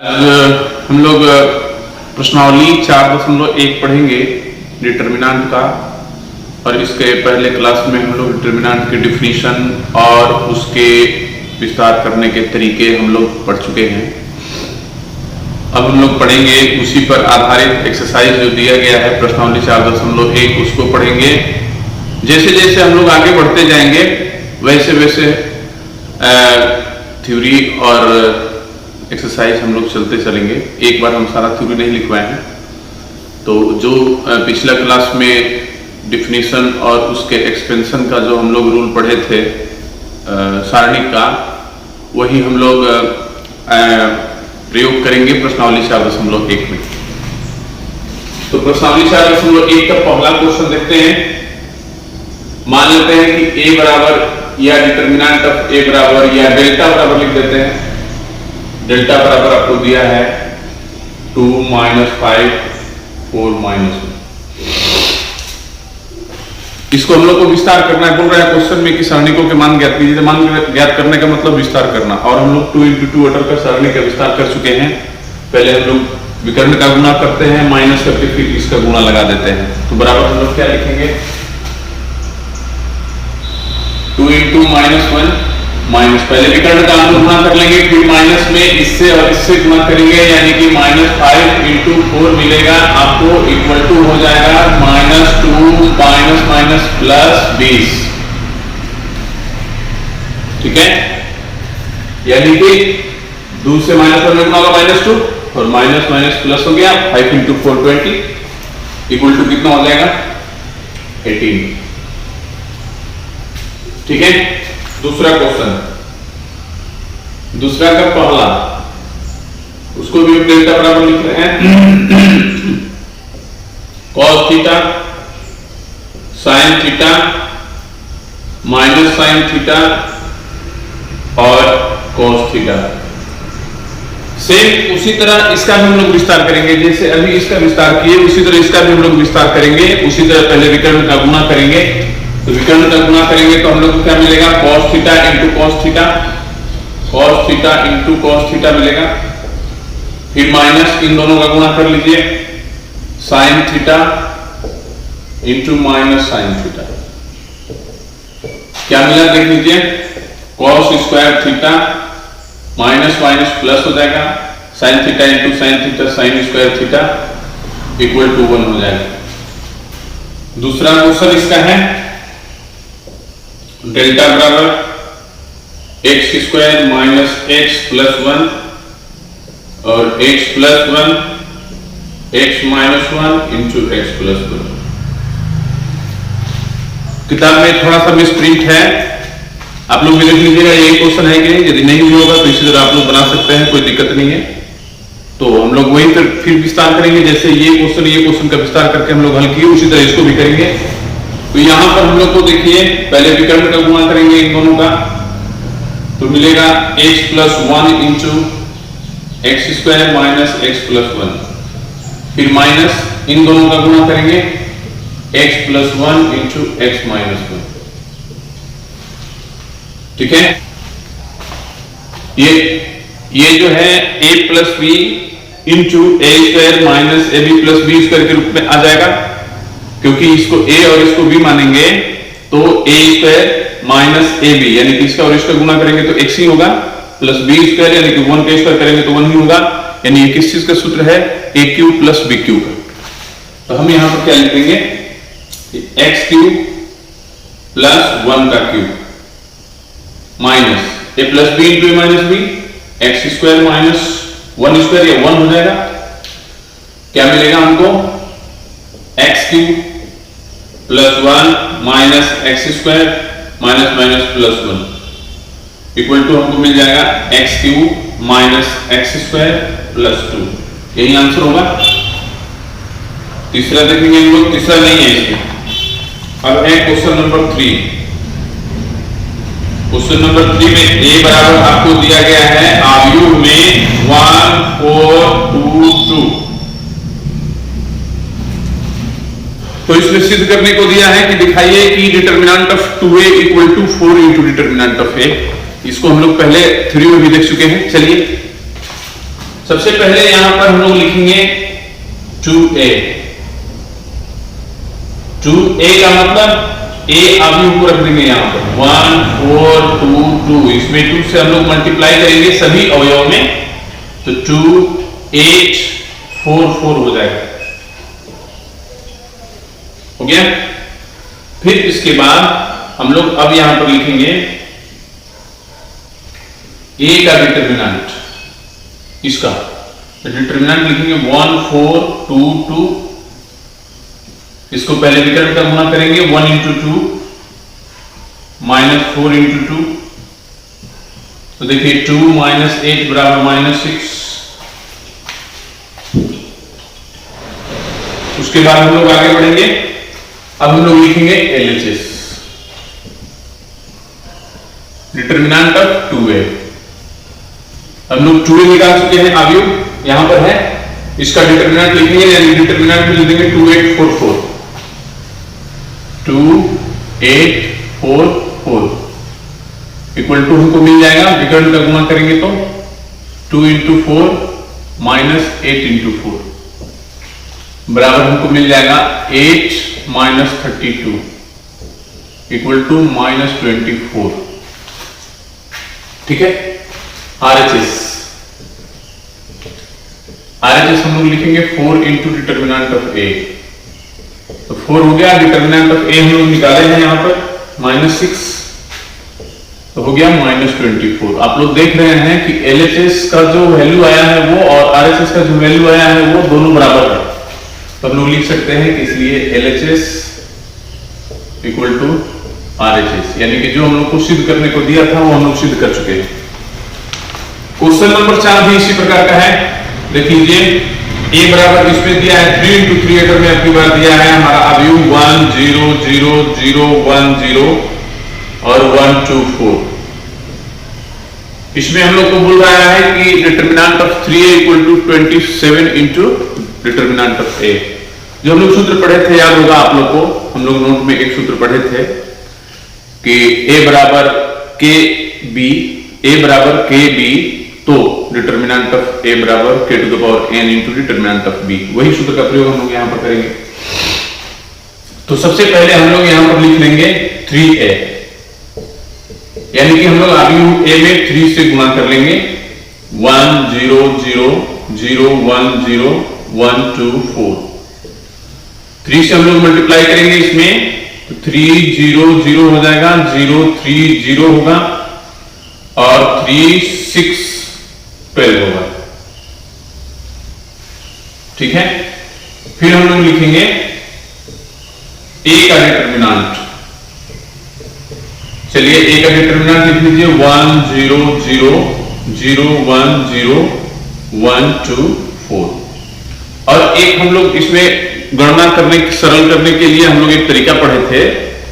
हम लोग प्रश्नावली 4.1 पढ़ेंगे डिटर्मिनेंट का। और इसके पहले क्लास में हम लोग डिटर्मिनेंट की डिफिनीशन और उसके विस्तार करने के तरीके हम लोग पढ़ चुके हैं। अब हम लोग पढ़ेंगे उसी पर आधारित एक्सरसाइज जो दिया गया है प्रश्नावली 4.1 उसको पढ़ेंगे। जैसे जैसे हम लोग आगे बढ़ते जाएंगे वैसे वैसे थ्योरी और एक्सरसाइज हम लोग चलते चलेंगे। एक बार हम सारा थ्योरी नहीं लिखवाए हैं, तो जो पिछला क्लास में डिफिनीशन और उसके एक्सपेंशन का जो हम लोग रूल पढ़े थे सारणिक का, वही हम लोग प्रयोग करेंगे प्रश्नावली 4.1 में। तो प्रश्नावली 4.1 का पहला क्वेश्चन देखते हैं। मान लेते हैं कि a बराबर या डिटर्मिनेंट ऑफ a बराबर या डेल्टा बराबर लिख देते हैं। डेल्टा बराबर आपको दिया है 2 - 5 4 - 1। इसको हम लोग को विस्तार करना है। बोल रहा है क्वेश्चन में कि सारणिकों के मान ज्ञात कीजिए। मान ज्ञात करने का मतलब विस्तार करना, और हम लोग 2 × 2 ऑर्डर का सारणी का विस्तार कर चुके हैं। पहले हम लोग विकर्ण का गुणा करते हैं, माइनस करके फिर इसका गुणा लगा देते हैं। तो बराबर हम लोग क्या लिखेंगे, 2 × -1 माइनस, पहले विकर्ण का हम लोग गुणा कर लेंगे, फिर माइनस में इससे और इससे गुणा करेंगे, यानी कि -5 × 4 मिलेगा आपको, इक्वल टू हो जाएगा -2 - -+20। ठीक है, यानी कि 2 से -1 में गुणा होगा -2 और माइनस माइनस प्लस हो गया। 5 × 4 20 इक्वल टू कितना हो जाएगा 18। ठीक है, दूसरा क्वेश्चन, दूसरा का पहला, उसको भी डेल्टा बराबर लिख रहे हैं। cos theta sin theta minus sin theta और cos थीटा। सेम उसी तरह इसका भी हम लोग विस्तार करेंगे। जैसे अभी इसका विस्तार किए उसी तरह इसका भी हम लोग विस्तार करेंगे। उसी तरह पहले विकर्ण का गुणा करेंगे, तो विकर्ण का गुणा करेंगे तो हम लोग को क्या मिलेगा, cos theta × cos theta, cos theta × cos theta मिलेगा। फिर माइनस इन दोनों का गुणा कर लीजिए, sin थीटा × -sin थीटा। क्या मिला देख लीजिए, cos² theta minus minus plus हो जाएगा, sin theta × sin theta sin² theta equal to 1 हो जाएगा। दूसरा क्वेश्चन इसका है, डेल्टा बराबर x² - x + 1 और x + 1 x - 1 × x + 1। किताब में थोड़ा सा मिसप्रिंट है, आप लोग भी देख लीजिएगा यही क्वेश्चन है कि नहीं। यदि नहीं भी होगा तो इसी तरह आप लोग बना सकते हैं, कोई दिक्कत नहीं है। तो हम लोग वही फिर विस्तार करेंगे। जैसे ये क्वेश्चन का विस्तार करके हम लोग हल किए, उसी तरह इसको भी करेंगे। तो यहां पर हम लोग को देखिए, पहले विकर्ण का गुणा करेंगे इन दोनों का, तो मिलेगा x + 1 × x² - x + 1। फिर माइनस इन दोनों का गुणा करेंगे, x + 1 × x - 1। ठीक है, ये जो है a + b × a² - ab + b² के रूप में आ जाएगा, क्योंकि इसको a और इसको b मानेंगे तो a² - ab, यानी कि इसका और इसका गुणा करेंगे तो x ही होगा, प्लस b² यानी कि 1 का स्क्वायर करेंगे तो 1 ही होगा। यानी ये किस चीज का सूत्र है, a³ + b³ का। तो हम यहां पर क्या लिखेंगे, x³ + 1 का cube minus a + b × a - b, x² - 1² या 1 हो जाएगा। क्या मिलेगा हमको, x³ + 1 - x² - -+ 1 इक्वल टू हमको मिल जाएगा x³ - x² + 2। यही आंसर होगा। तीसरा देखेंगे हम लोग, तीसरा नहीं है इसमें। अब है क्वेश्चन नंबर 3। क्वेश्चन नंबर 3 में a बराबर आपको दिया गया है आव्यूह में 1 4 2 2। तो इसमें सिद्ध करने को दिया है कि दिखाइए कि determinant of 2a = 4 × determinant of a। इसको हम लोग पहले थ्योरी में भी देख चुके हैं। चलिए सबसे पहले यहां पर हम लोग लिखेंगे 2a। 2a का मतलब a अवयव को रख देंगे यहां पर 1 4 2 2, इसमें 2 से हम लोग मल्टीप्लाई करेंगे सभी अवयव में, तो 2 8 4 4 हो जाएगा। हो गया। फिर इसके बाद हम लोग अब यहां पर लिखेंगे a का डिटरमिनेंट, इसका डिटरमिनेंट लिखेंगे 1 4 2 2, इसको पहले विकर्ण का गुणा करेंगे 1 इंटू 2 माइनस 4 इंटू 2, तो देखिए 2 माइनस 8 बराबर माइनस 6। उसके बाद हम लोग आगे बढ़ेंगे। अब हम लोग लिखेंगे LHS, डिटरमिनेंट ऑफ 2a। हम लोग 2a निकाल चुके हैं, अवयव यहां पर है, इसका डिटरमिनेंट लिखेंगे, यानी डिटरमिनेंट में लिख देंगे 2844, 2844 इक्वल टू हमको मिल जाएगा, विकर्ण का गुणा करेंगे तो 2 इंटू 4 माइनस 8 इंटू 4 बराबर हमको मिल जाएगा 8 माइनस 32 इक्वल टू माइनस 24। ठीक है। RHS हम लोग लिखेंगे 4 इंटू डिटरमिनेंट ऑफ A, तो 4 हो गया। डिटरमिनेंट ऑफ A हम लोग निकाले हैं यहां पर -6, तो हो गया -24। आप लोग देख रहे हैं कि LHS का जो वैल्यू आया है वो और RHS का जो वैल्यू आया है वो दोनों बराबर है, तो हम लोग लिख सकते हैं कि इसलिए LHS इक्वल टू RHS, यानी कि जो हम लोग को सिद्ध करने को दिया था वो हम लोग सिद्ध कर चुके हैं। क्वेश्चन नंबर 4 भी इसी प्रकार का है। देख लीजिए, A बराबर इसमें दिया है 3 इंटू 3 अगर में अपनी बार दिया है हमारा अवयव 1 0 0 0 1 0 और 1 2 4। इसमें हम लोग को बोल रहा है कि determinant of 3a equal to 27 into determinant of A। जो हम लोग सूत्र पढ़े थे, याद होगा आप लोग को, हम लोग नोट में एक सूत्र पढ़े थे कि A बराबर KB, तो डिटरमिनेंट ऑफ A बराबर K to the power n into determinant of B। वही सूत्र का प्रयोग हम लोग यहां पर करेंगे। तो सबसे पहले हम लोग यहां पर लिख लेंगे 3a, यानी कि हम लोग अवयव A में 3 से गुणा कर लेंगे 1 0 0 0 1 0 1 2 4। 3 से हम लोग मल्टीप्लाई करेंगे इसमें, तो 3 0 0 हो जाएगा, 0 3 0 होगा और 3 6 12 होगा। ठीक है। फिर हम लोग लिखेंगे A का डिटरमिनेंट। चलिए A का डिटरमिनेंट लिख लीजिए 1 0 0 0 1 0 1 2 4। और एक हम लोग इसमें गणना करने सरल करने के लिए हम लोग एक तरीका पढ़े थे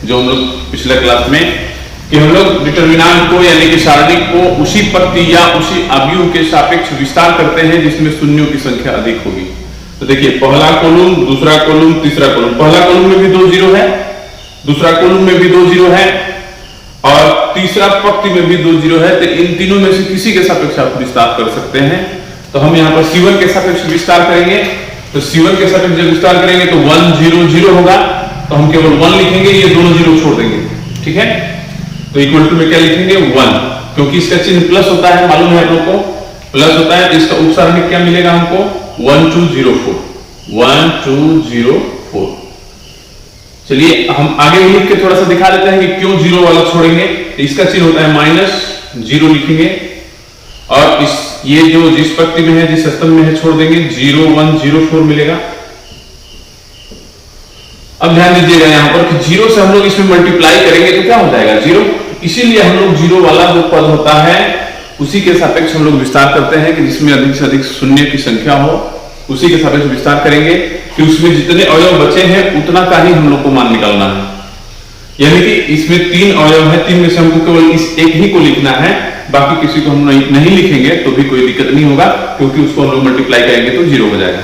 जो हम लोग पिछले क्लास में, कि हम लोग डिटरमिनेंट को यानी कि सारणिक को उसी पत्ती या उसी अवयव के सापेक्ष विस्तार करते हैं जिसमें शून्यों की संख्या अधिक होगी। तो देखिए, पहला कॉलम, दूसरा कॉलम, तीसरा कॉलम, पहला कॉलम में भी 2 0 है, दूसरा कॉलम में भी 2 0 है और तीसरा पंक्ति में भी 2 0 है। तो इन तीनों में से किसी के सापेक्ष आप विस्तार कर सकते हैं। तो हम यहाँ पर C1 के सापेक्ष विस्तार करेंगे, तो C1 के सापेक्ष जब विस्तार करेंगे तो 1 0 0 होगा, तो हम केवल 1 लिखेंगे, ये दोनों 0 छोड़ देंगे। ठीक है। तो इक्वल टू में क्या लिखेंगे 1, क्योंकि इसका चिन्ह प्लस होता है, मालूम है आप लोग को, प्लस होता है। तो इसका उपसारणिक क्या मिलेगा हमको 1 2 0 4, 1 2 0 4। चलिए हम आगे लिख के थोड़ा सा दिखा देते हैं कि क्यों 0 वाला छोड़ेंगे। इसका चिन्ह होता है -0 लिखेंगे और इस ये जो जिस पंक्ति में है, जिस स्तंभ में है, छोड़ देंगे, 0 1 0 4 मिलेगा। अब ध्यान दीजिएगा यहां पर कि 0 से हम लोग इसमें मल्टीप्लाई करेंगे तो क्या हो जाएगा 0, इसीलिए हम लोग 0 वाला जो पद होता है उसी के सापेक्ष हम लोग विस्तार करते हैं कि जिसमें अधिक से अधिक शून्य की संख्या हो, उसी के सापेक्ष विस्तार करेंगे कि उसमें जितने अवयव बचे हैं उतना का ही हम लोग को मान निकालना है। यानी कि इसमें 3 अवयव है, 3 में से हमको केवल इस एक ही को लिखना है, बाकी किसी को हम नहीं लिखेंगे तो भी कोई दिक्कत नहीं होगा, क्योंकि उसको हम लोग मल्टीप्लाई करेंगे तो 0 हो जाएगा।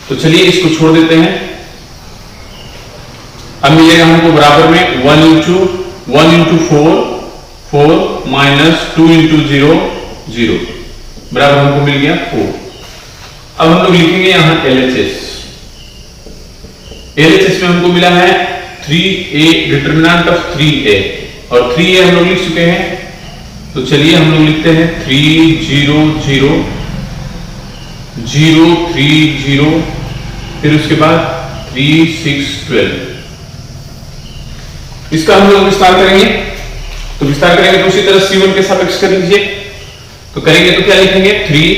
तो चलिए इसको छोड़ देते हैं। अब मिलेगा हमको बराबर में 1 इंटू 4 माइनस 2 इंटू 0 0 बराबर हमको मिल गया 4। अब हम लोग लिखेंगे यहां LHS। LHS में हमको मिला है 3a, डिटरमिनेंट ऑफ 3a, और 3a हम लोग लिख चुके हैं। तो चलिए हम लोग लिखते हैं 3 0 0 0 3 0, फिर उसके बाद 3 6 12। इसका हम लोग विस्तार करेंगे। तो विस्तार करेंगे तो उसी तरह C1 के सापेक्ष कर लीजिए। तो करेंगे तो क्या लिखेंगे 3,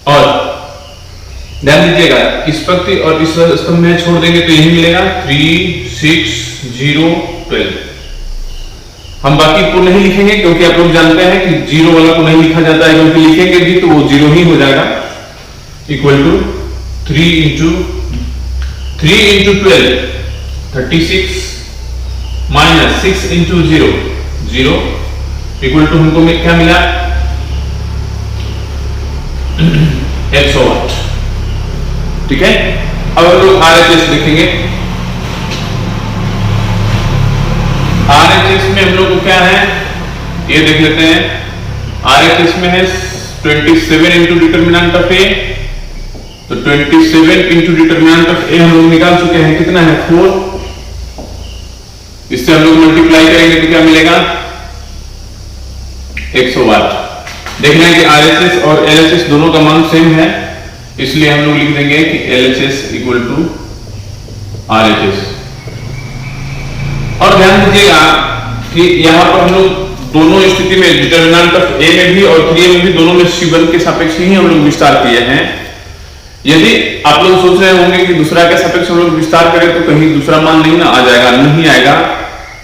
और ध्यान दीजिएगा इस पंक्ति और इस स्तंभ में छोड़ देंगे तो यही मिलेगा 3 6 0 12। हम बाकी को नहीं लिखेंगे क्योंकि आप लोग जानते हैं कि जीरो वाला को नहीं लिखा जाता है, क्योंकि लिखेंगे भी तो वो जीरो ही हो जाएगा। Equal to 3 into 12 36 minus 6 into 0 0 equal to हमको क्या मिला 108। ठीक है, अब हम लोग RHS लिखेंगे। RHS में हम लोग को क्या है ये देख लेते हैं। RHS में है 27 इंटू डिटरमिनेंट ऑफ A, तो 27 इंटू डिटरमिनेंट ऑफ A हम लोग निकाल चुके हैं, कितना है 4। इससे हम लोग मल्टीप्लाई करेंगे तो क्या मिलेगा 108। देखना है कि RHS और LHS दोनों का मान सेम है, इसलिए हम लोग लिख देंगे कि LHS इक्वल टू RHS। और ध्यान दीजिएगा कि यहां पर हम लोग दोनों स्थिति में डिटरमिनेंट ऑफ A में भी और 3A में भी दोनों में C1 के सापेक्ष ही हम लोग विस्तार किए हैं। यदि आप लोग सोच रहे होंगे कि दूसरा के सापेक्ष हम लोग विस्तार करें तो कहीं दूसरा मान नहीं ना आ जाएगा, नहीं आएगा।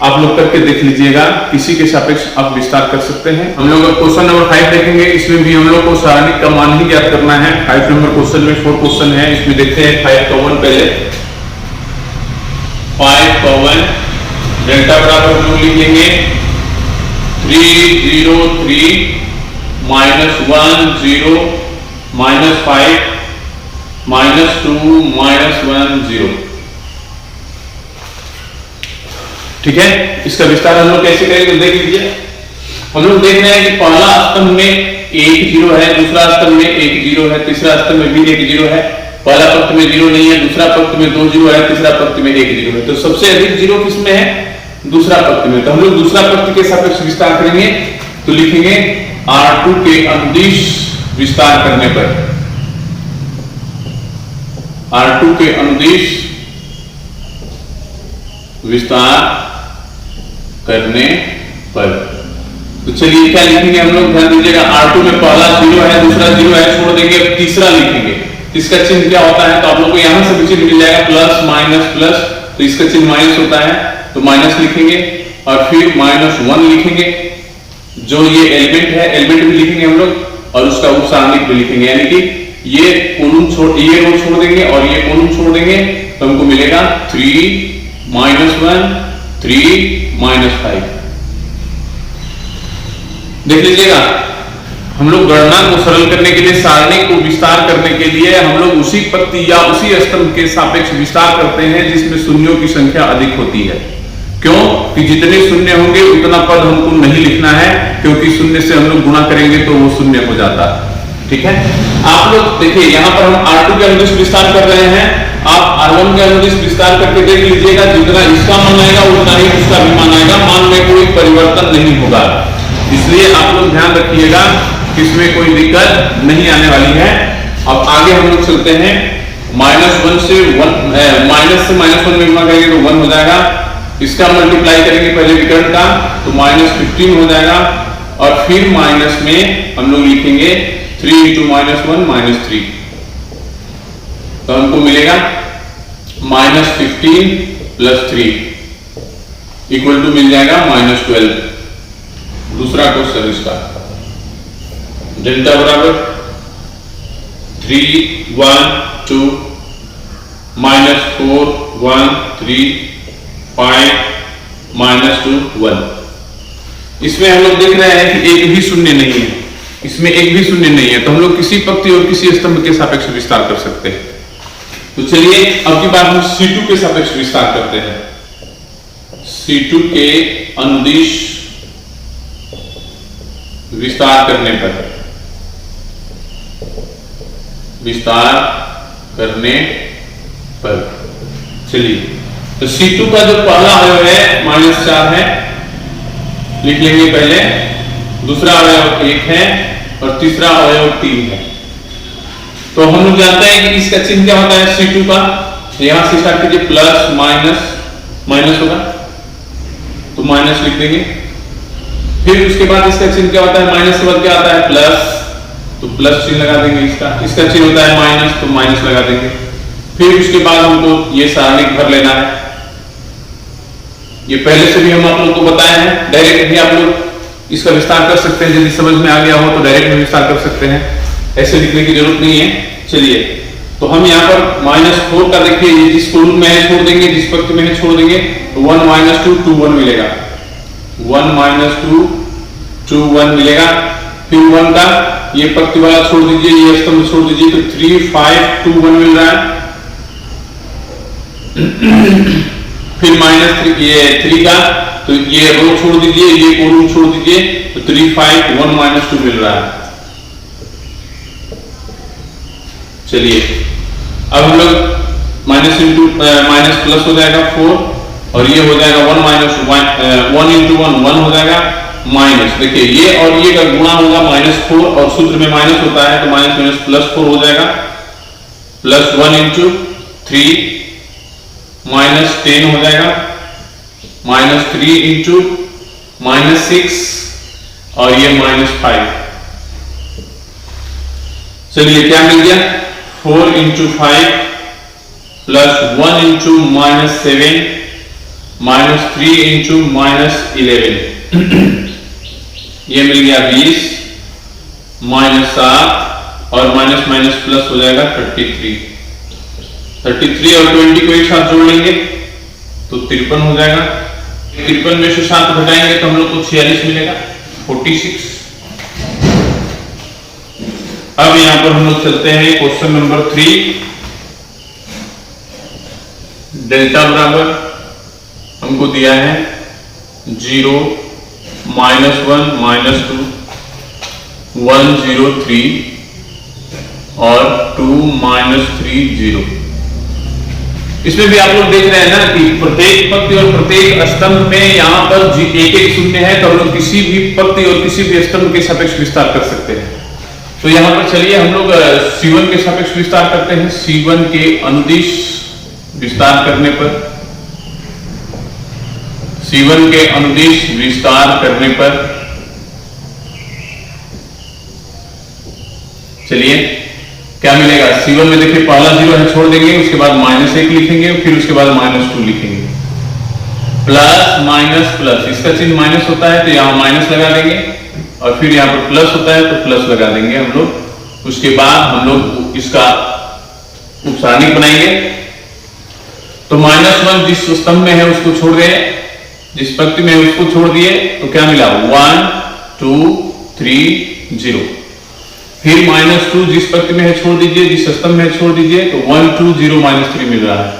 आप लोग करके देख लीजिएगा, किसी के सापेक्ष आप विस्तार कर सकते हैं। हम लोग क्वेश्चन नंबर 5 देखेंगे। इसमें भी हम लोग को सारणिक का मान ही ज्ञात करना है। 5 नंबर क्वेश्चन में 4 क्वेश्चन है, इसमें देखते हैं 5 का 1 पहले। 5 का 1 डेल्टा बराबर हम लोग लिख लेंगे 3 0 3 माइनस 1 0 माइनस 5 माइनस 2 माइनस 1 0। ठीक है, इसका विस्तार हम लोग कैसे करेंगे तो देख लीजिए। हम लोग देख रहे हैं कि पहला स्तंभ में 1 0 है, दूसरा स्तंभ में 1 0 है, तीसरा स्तंभ में भी 1 0 है। पहला पंक्ति में 0 नहीं है, दूसरा पंक्ति में 2 0 है, तीसरा पंक्ति में 1 0 है। तो सबसे अधिक 0 किसमें है दूसरा पंक्ति में। तो हम लोग दूसरा पंक्ति के सापेक्ष विस्तार करेंगे तो लिखेंगे R2 के अनुदिश विस्तार करने पर, R2 के अनुदिश विस्तार करने पर। तो चलिए क्या लिखेंगे हम लोग, ध्यान दीजिएगा। R2 में पहला 0 है, दूसरा 0 है, छोड़ देंगे, अब तीसरा लिखेंगे। इसका चिन्ह क्या होता है तो आप लोग को यहां से भी चिन्ह मिल जाएगा प्लस माइनस प्लस, तो इसका चिन्ह माइनस होता है तो माइनस लिखेंगे, और फिर -1 लिखेंगे। जो ये एलिमेंट है एलिमेंट भी लिखेंगे हम लोग, और उसका उपसारणिक भी लिखेंगे, यानी कि ये कोलम छोड़ ये रो छोड़ देंगे और ये कोलम छोड़ देंगे, तो हमको मिलेगा 3 -1 3 -5। देख लीजिएगा, हम लोग गणना को सरल करने के लिए, सारणी को विस्तार करने के लिए हम लोग उसी पंक्ति या उसी स्तंभ के सापेक्ष विस्तार करते हैं जिसमें शून्यों की संख्या अधिक होती है। क्यों कि जितने शून्य होंगे उतना पद हमको नहीं लिखना है, क्योंकि शून्य से हम लोग गुणा करेंगे तो वो शून्य हो जाता है। ठीक है, आप लोग देखिए यहां पर हम R2 के अनुदिश विस्तार कर रहे हैं, आप R1 के अनुदिश विस्तार करके देख लीजिएगा, जितना इसका मान आएगा उतना ही उसका भी मान आएगा, मान में कोई परिवर्तन नहीं होगा। इसलिए आप लोग ध्यान रखिएगा कि इसमें कोई दिक्कत नहीं आने वाली है। अब आगे हम लोग चलते हैं, -1 से 1 माइनस से -1 में गुणा करेंगे तो 1 हो जाएगा। इसका मल्टीप्लाई करेंगे पहले विकर्ण का तो -15 हो जाएगा, और फिर माइनस में हम लोग लिखेंगे 3 × -1 -3, तो हमको मिलेगा -15 + 3 इक्वल टू मिल जाएगा -12। दूसरा क्वेश्चन इसका, डेल्टा बराबर 3 1 2 -4 1 3 5 -2 1। इसमें हम लोग देख रहे हैं कि एक भी शून्य नहीं है, इसमें एक भी शून्य नहीं है, तो हम लोग किसी पंक्ति और किसी स्तंभ के सापेक्ष विस्तार कर सकते हैं। तो चलिए अब की बार हम C2 के सापेक्ष विस्तार करते हैं। C2 के अनुदिश विस्तार करने पर विस्तार करने पर। चलिए, तो C2 का जो पहला अवयव है -4 है, लिख लेंगे पहले। दूसरा अवयव 1 है और तीसरा अवयव 3 है। तो हम लोग जानते हैं कि इसका चिन्ह क्या होता है C2 का। यहां से स्टार्ट कीजिए, प्लस माइनस, माइनस होगा तो माइनस लिख देंगे। फिर उसके बाद इसका चिन्ह क्या होता है, माइनस के बाद क्या आता है, प्लस, तो प्लस चिन्ह लगा देंगे। इसका चिन्ह होता है माइनस, तो माइनस लगा देंगे। फिर उसके बाद हमको ये सारणिक भर लेना है। ये पहले से भी हम आप लोगों को बताए हैं। डायरेक्ट भी आप लोग इसका विस्तार कर सकते हैं, यदि समझ में आ गया हो तो डायरेक्ट भी विस्तार कर सकते हैं, ऐसे लिखने की जरूरत नहीं है। चलिए, तो हम यहाँ पर -4 का देखिए, ये जिस कॉलम में है छोड़ देंगे, जिस पंक्ति में है छोड़ देंगे, तो 1 - 2 2 1 मिलेगा। 1 - 2 2 1 मिलेगा। फिर 1 का ये पंक्ति वाला छोड़ दीजिए, ये स्तंभ छोड़ दीजिए, तो 3 5 2 1 मिल रहा है। फिर -3 ये 3 का, तो ये रो छोड़ दीजिए, ये कॉलम छोड़ दीजिए, तो 3 5 1 - 2 मिल रहा है। चलिए, अब हम लोग माइनस इंटू माइनस प्लस हो जाएगा 4, और ये हो जाएगा 1 - 1 इंटू 1 1 हो जाएगा माइनस। देखिए, ये और ये का गुणा होगा -4, और सूत्र में माइनस होता है, तो माइनस माइनस +4 हो जाएगा। प्लस 1 इंटू 3 -10 हो जाएगा। -3 इंटू -6, और ये -5। चलिए, क्या मिल गया, 4 इंटू 5 प्लस 1 इंटू -7 -3 इंटू -11, ये मिल गया 20, -7, और माइनस माइनस प्लस हो जाएगा 33। 33 और 20 को एक साथ जोड़ लेंगे तो 53 हो जाएगा। 53 में से 7 घटाएंगे तो हम लोग को 46 मिलेगा, 46। अब यहां पर हम लोग चलते हैं क्वेश्चन नंबर 3। डेल्टा बराबर हमको दिया है 0 -1 -2 1 0 3 और 2 -3 0। इसमें भी आप लोग देख रहे हैं ना कि प्रत्येक पंक्ति और प्रत्येक स्तंभ में यहां पर एक एक शून्य है, तो हम लोग किसी भी पंक्ति और किसी भी स्तंभ के सापेक्ष विस्तार कर सकते हैं। तो यहां पर चलिए हम लोग C1 के सापेक्ष विस्तार करते हैं। C1 के अनुदिश विस्तार करने पर, C1 के अनुदिश विस्तार करने पर, चलिए क्या मिलेगा। C1 में देखिए पहला 0 है, छोड़ देंगे, उसके बाद -1 लिखेंगे, फिर उसके बाद -2 लिखेंगे। प्लस माइनस प्लस, इसका चिन्ह माइनस होता है तो यहां माइनस लगा देंगे, और फिर यहां पर प्लस होता है तो प्लस लगा देंगे हम लोग। उसके बाद हम लोग इसका उपसारणिक बनाएंगे। तो -1 जिस स्तंभ में है उसको छोड़ दिए, जिस पंक्ति में है उसको छोड़ दिए, तो क्या मिला 1 2 3 0। फिर -2 जिस पंक्ति में है छोड़ दीजिए, जिस स्तंभ में छोड़ दीजिए, तो 1 2 0 -3 मिल रहा है।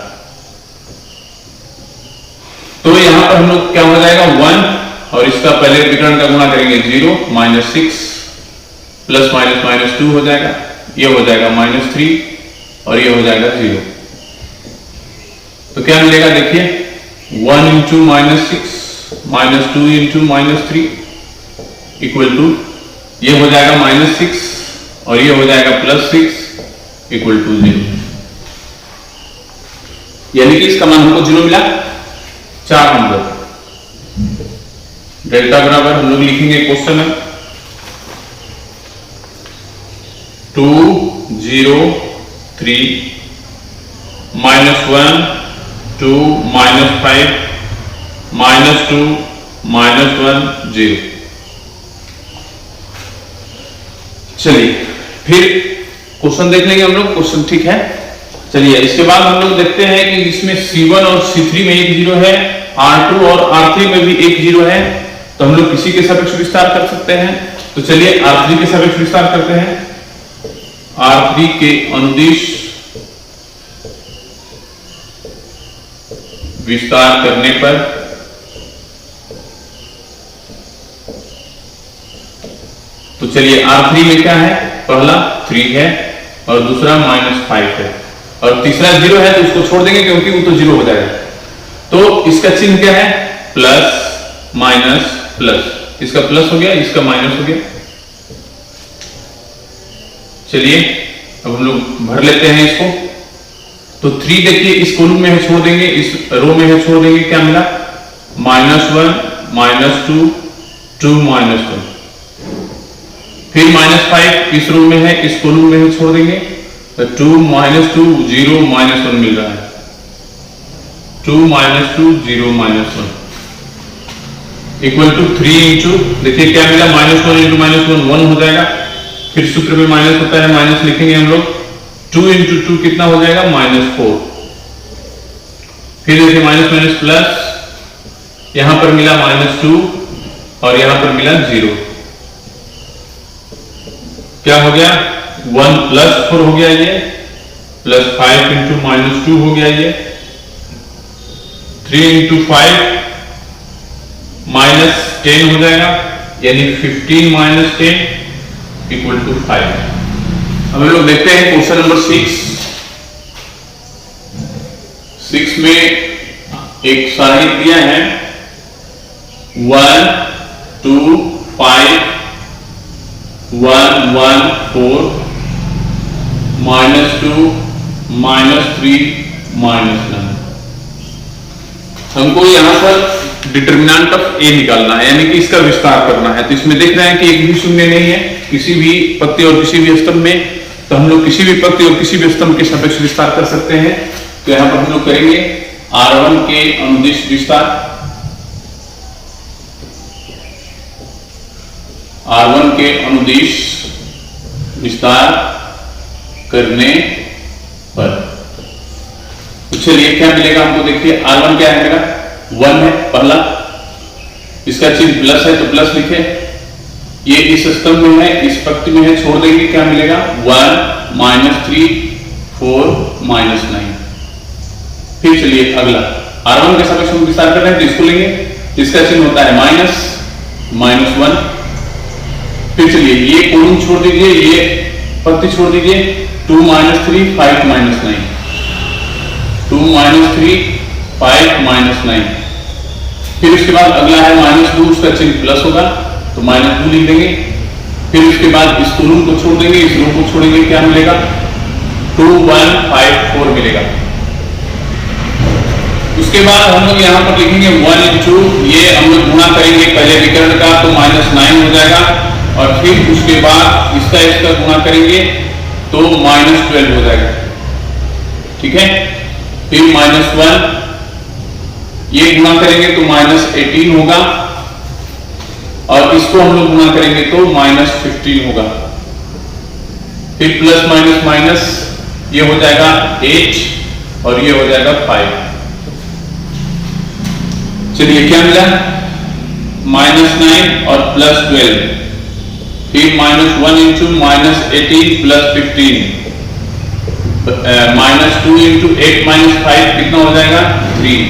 तो यहां पर हम लोग क्या हो जाएगा 1, और इसका पहले विकर्ण का गुणा करेंगे 0 -6 प्लस माइनस -2 हो जाएगा, ये हो जाएगा -3 और ये हो जाएगा 0। तो क्या मिलेगा देखिए 1 इंटू -6 -2 इंटू -3 इक्वल टू, ये हो जाएगा -6 और ये हो जाएगा +6 इक्वल टू 0। यानी कि इसका मान हमको 0 मिला। 4 नंबर डेल्टा बराबर हम लोग लिखेंगे क्वेश्चन में 2 0 3 -1 2 -5 -2 -1 0। चलिए फिर क्वेश्चन देख लेंगे हम लोग, क्वेश्चन ठीक है। चलिए इसके बाद हम लोग देखते हैं कि इसमें C1 और C3 में एक 0 है, R2 और R3 में भी एक 0 है, तो हम लोग किसी के सापेक्ष विस्तार कर सकते हैं। तो चलिए R3 के सापेक्ष विस्तार करते हैं। R3 के अनुदिश विस्तार करने पर तो चलिए R3 में क्या है, पहला 3 है, और दूसरा -5 है, और तीसरा 0 है तो उसको छोड़ देंगे क्योंकि वो तो 0 हो जाएगा। तो इसका चिन्ह क्या है? प्लस माइनस प्लस, इसका प्लस हो गया, इसका माइनस हो गया। चलिए अब हम लोग भर लेते हैं इसको। तो 3 देखिए इस कॉलम में है, छोड़ देंगे, इस रो में है, छोड़ देंगे, क्या मिला? -1 -2 2 -1। फिर -5 इस रो में है, इस कॉलम में है, छोड़ देंगे, तो 2 -2 0 -1 मिल रहा है। 2 -2 0 -1 इक्वल टू 3 इंटू, देखिए क्या मिला? -1 इंटू -1 1 हो जाएगा। फिर सूत्र में माइनस होता है, माइनस लिखेंगे हम लोग। 2 इंटू 2 कितना हो जाएगा? -4। फिर देखिए माइनस माइनस प्लस, यहां पर मिला -2 और यहां पर मिला 0। क्या हो गया? 1 + 4 हो गया ये, +5 इंटू -2 हो गया ये। 3 इंटू 5 -10 हो जाएगा, यानी 15 - 10 इक्वल टू 5। अब हम लोग देखते हैं क्वेश्चन नंबर 6 में एक सारणी दिया है 1 2 5 1 1 4 -2 -3 -9। हमको यहां पर डिटरमिनेंट ऑफ ए निकालना है, यानी कि इसका विस्तार करना है। तो इसमें देख रहे हैं कि एक भी शून्य नहीं है किसी भी पक्ति और किसी भी स्तंभ में, तो हम लोग किसी भी पक्ति और किसी भी स्तंभ के सापेक्ष विस्तार कर सकते हैं। तो यहां पर हम लोग करेंगे R1 के अनुदिश विस्तार, R1 के अनुदिश विस्तार करने पर तो चलिए क्या मिलेगा हमको? देखिए R1 क्या है मेरा? 1 है पहला, इसका चिन्ह प्लस है तो प्लस लिखे। ये इस स्तंभ में है, इस पंक्ति में है, छोड़ देंगे, क्या मिलेगा? 1 -3 4 -9। फिर चलिए अगला R1 के सापेक्ष हम विस्तार कर रहे हैं तो इसको लेंगे, इसका चिन्ह होता है -1। फिर चलिए ये कॉलम छोड़ दीजिए, ये पंक्ति छोड़ दीजिए, 2 -3 5 -9 2 -3 5 -9। फिर उसके बाद अगला है -2, उसका चिन्ह प्लस होगा तो -2 लिख देंगे। फिर उसके बाद इस कॉलम को छोड़ देंगे, इस रो को छोड़ेंगे, क्या मिलेगा? 2 1 5 4 मिलेगा। उसके बाद हम लोग यहाँ पर लिखेंगे 1 इंटू, ये हम लोग गुणा करेंगे पहले विकर्ण का तो -9 हो जाएगा, और फिर उसके बाद इसका गुणा करेंगे तो -12 हो जाएगा। ठीक है, फिर -1, ये गुणा करेंगे तो -18 होगा, और इसको हम लोग गुणा करेंगे तो -15 होगा। फिर प्लस माइनस माइनस, ये हो जाएगा 8 और ये हो जाएगा 5। चलिए क्या मिला? -9 और +12, फिर -1 इंटू -18 + 15, -2 इंटू 8 - 5 कितना हो जाएगा? 3।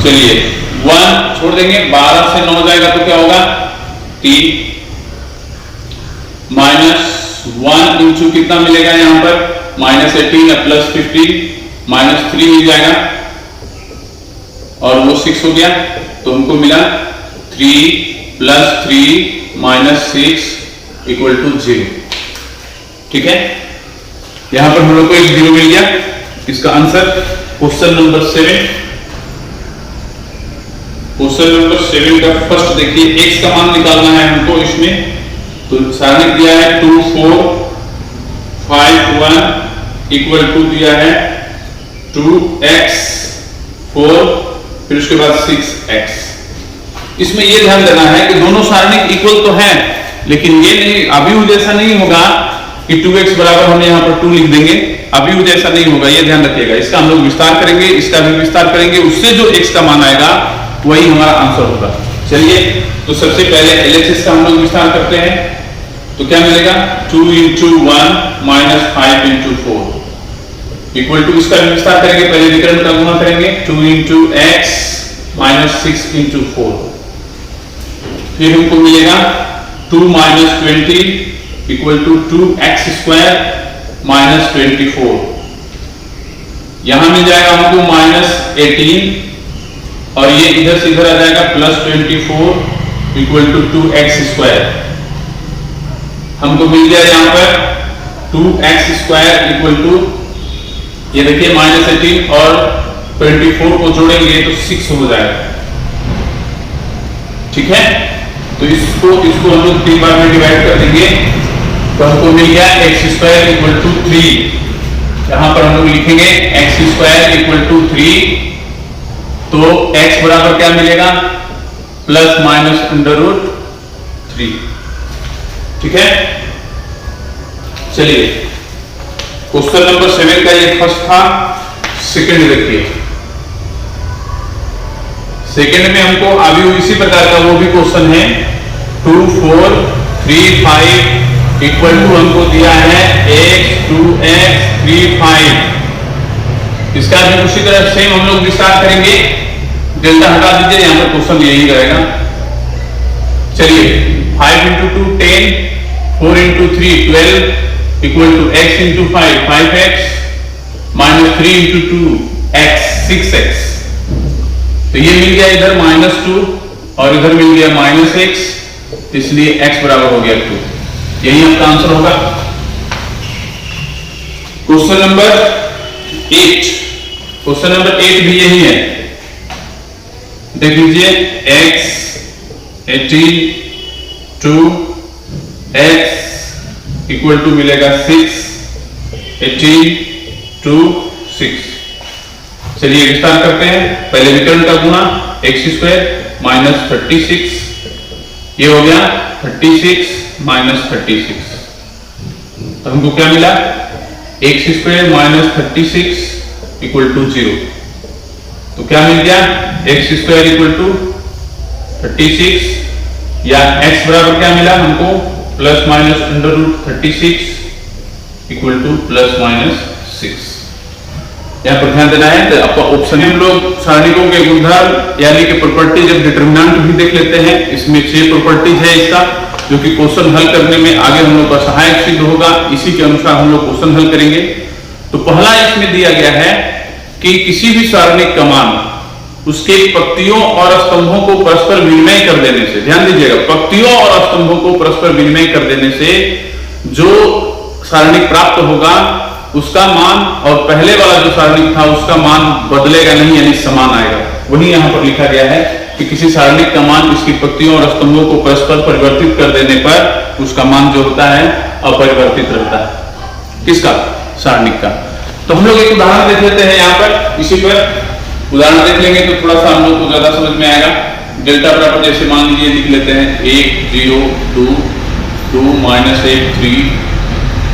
चलिए 1 छोड़ देंगे, 12 से 9 जाएगा तो क्या होगा? 3। -1 इंटू कितना मिलेगा यहां पर? -18 + 15 -3 मिल जाएगा, और वो 6 हो गया, तो हमको मिला 3 + 3 -6 = 0। ठीक है, यहां पर हम लोग को एक 0 मिल गया। इसका answer question number 7। Question number 7 का फर्स्ट देखिए, x का मान निकालना है हमको इसमें। तो सारणी दिया है 2 4 5 1 = दिया है 2x 4, फिर उसके बाद 6x। इसमें ये ध्यान देना है कि दोनों सारणी इक्वल तो है, लेकिन ये नहीं अभी जैसा नहीं होगा कि 2x बराबर हम यहाँ पर 2 लिख देंगे, अभी जैसा नहीं होगा, ये ध्यान रखिएगा। इसका हम लोग विस्तार करेंगे, इसका भी विस्तार करेंगे, उससे जो x का मान आएगा वही हमारा आंसर होगा। चलिए तो सबसे पहले LHS का हम लोग विस्तार करते हैं, तो क्या मिलेगा? 2 इंटू 1 -5 इंटू 4 इक्वल टू, इसका विस्तार करेंगे, पहले विकर्ण का गुणा करेंगे, 2 इंटू x -6 इंटू 4, फिर हमको मिलेगा 2 - 20 equal to 2x square minus 24। यहां मिल जाएगा हमको -18 और ये इधर से इधर आ जाएगा +24 इक्वल टू 2x स्क्वायर। हमको मिल गया यहां पर 2x स्क्वायर इक्वल टू, ये देखिए -18 और 24 को जोड़ेंगे तो 6 हो जाएगा। ठीक है, तो इसको हम लोग 3 बार में डिवाइड कर देंगे तो हमको मिल गया x स्क्वायर इक्वल टू 3। यहां पर हम लोग लिखेंगे x स्क्वायर इक्वल टू 3, तो x बराबर क्या मिलेगा ±√3। ठीक है, चलिए क्वेश्चन नंबर 7 का ये फर्स्ट था। सेकंड देखिए, सेकंड में हमको अभी इसी प्रकार का वो भी क्वेश्चन है 2 4 3 5 इक्वल टू हमको दिया है x 2x 3 5। इसका भी उसी तरह सेम हम लोग विस्तार करेंगे। डेल्टा हटा दीजिए, यहां पर क्वेश्चन यही रहेगा। चलिए 5 × 2 10, 4 × 3 12 equal to x × 5 5x -3 × 2 x 6x। तो ये मिल गया इधर -2 और इधर मिल गया -x, इसलिए x बराबर हो गया 2। यही आपका आंसर होगा। क्वेश्चन नंबर 8, क्वेश्चन नंबर 8 भी यही है। देख लीजिए x 18 2x इक्वल टू मिलेगा 6 18 2 6। चलिए विस्तार करते हैं। पहले विकर्ण का गुणा x स्क्वायर -36, ये हो गया 36 -36। तो हमको क्या मिला x स्क्वायर -36 इक्वल टू 0। तो क्या मिल गया x स्क्वायर इक्वल टू 36 या x बराबर क्या मिला हमको ±√36 इक्वल टू ±6। यहाँ पर ध्यान देना है। तो आपका ऑप्शन हम लोग सारणिकों के गुणधर्म यानी कि प्रॉपर्टी जब डिटरमिनेंट भी देख लेते हैं, इसमें 6 प्रॉपर्टीज है इसका, जो कि क्वेश्चन हल करने में आगे हम लोग का सहायक सिद्ध होगा। इसी के अनुसार हम लोग क्वेश्चन हल करेंगे। तो पहला इसमें दिया गया है कि किसी भी सारणिक का मान उसके पंक्तियों और स्तंभों को परस्पर विनिमय कर देने से, ध्यान दीजिएगा, पंक्तियों और स्तंभों को परस्पर विनिमय कर देने से जो सारणिक प्राप्त होगा उसका मान और पहले वाला जो सारणिक था उसका मान बदलेगा नहीं, यानी समान आएगा। वही यहां पर लिखा गया है कि किसी सारणिक का मान इसकी पंक्तियों और स्तंभों को परस्पर परिवर्तित कर देने पर उसका मान जो होता है अपरिवर्तित रहता है। किसका? सारणिक का। तो हम लोग एक उदाहरण देख लेते हैं। यहाँ पर इसी पर उदाहरण देख लेंगे तो थोड़ा सा हम लोग को ज्यादा समझ में आएगा। डेल्टा बराबर जैसे मान लीजिए लिख लेते हैं 1 0 2 2 -1 3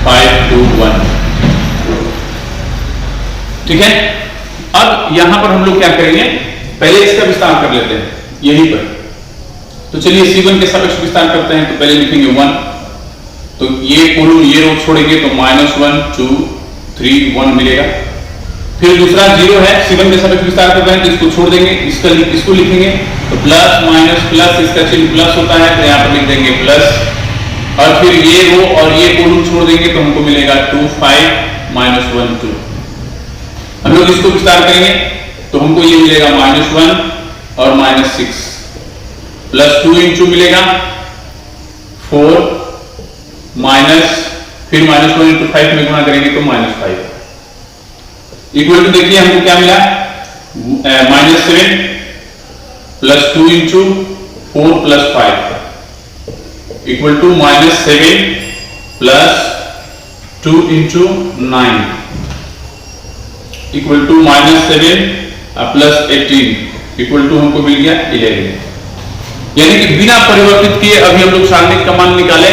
5 2 1। ठीक है, अब यहां पर हम लोग क्या करेंगे, पहले इसका विस्तार कर लेते हैं यहीं पर। तो चलिए C1 के सापेक्ष विस्तार करते हैं। तो पहले लिखेंगे 1, तो ये कॉलम ये रो छोड़ेंगे तो -1 2 3 1 मिलेगा। फिर दूसरा 0 है, C1 के सापेक्ष विस्तार कर रहे हैं तो इसको छोड़ देंगे, इसको लिखेंगे तो प्लस माइनस प्लस, इसका चिन्ह प्लस होता है तो यहां पर लिख देंगे प्लस। और फिर ये रो और ये कॉलम छोड़ देंगे तो हमको मिलेगा 2 5 -1 2। हम लोग इसको विस्तार करेंगे तो हमको ये मिलेगा -1 और -6 प्लस 2 × मिलेगा 4 माइनस, फिर -1 × 5 में गुणा करेंगे तो -5 इक्वल टू, देखिए हमको क्या मिला -7 plus 2 × 4 plus 5 equal to -7 plus 2 × 9 equal to -7 plus 18 equal to हमको मिल गया 11। यानी कि बिना परिवर्तित किए अभी हम लोग सारणिक का मान निकाले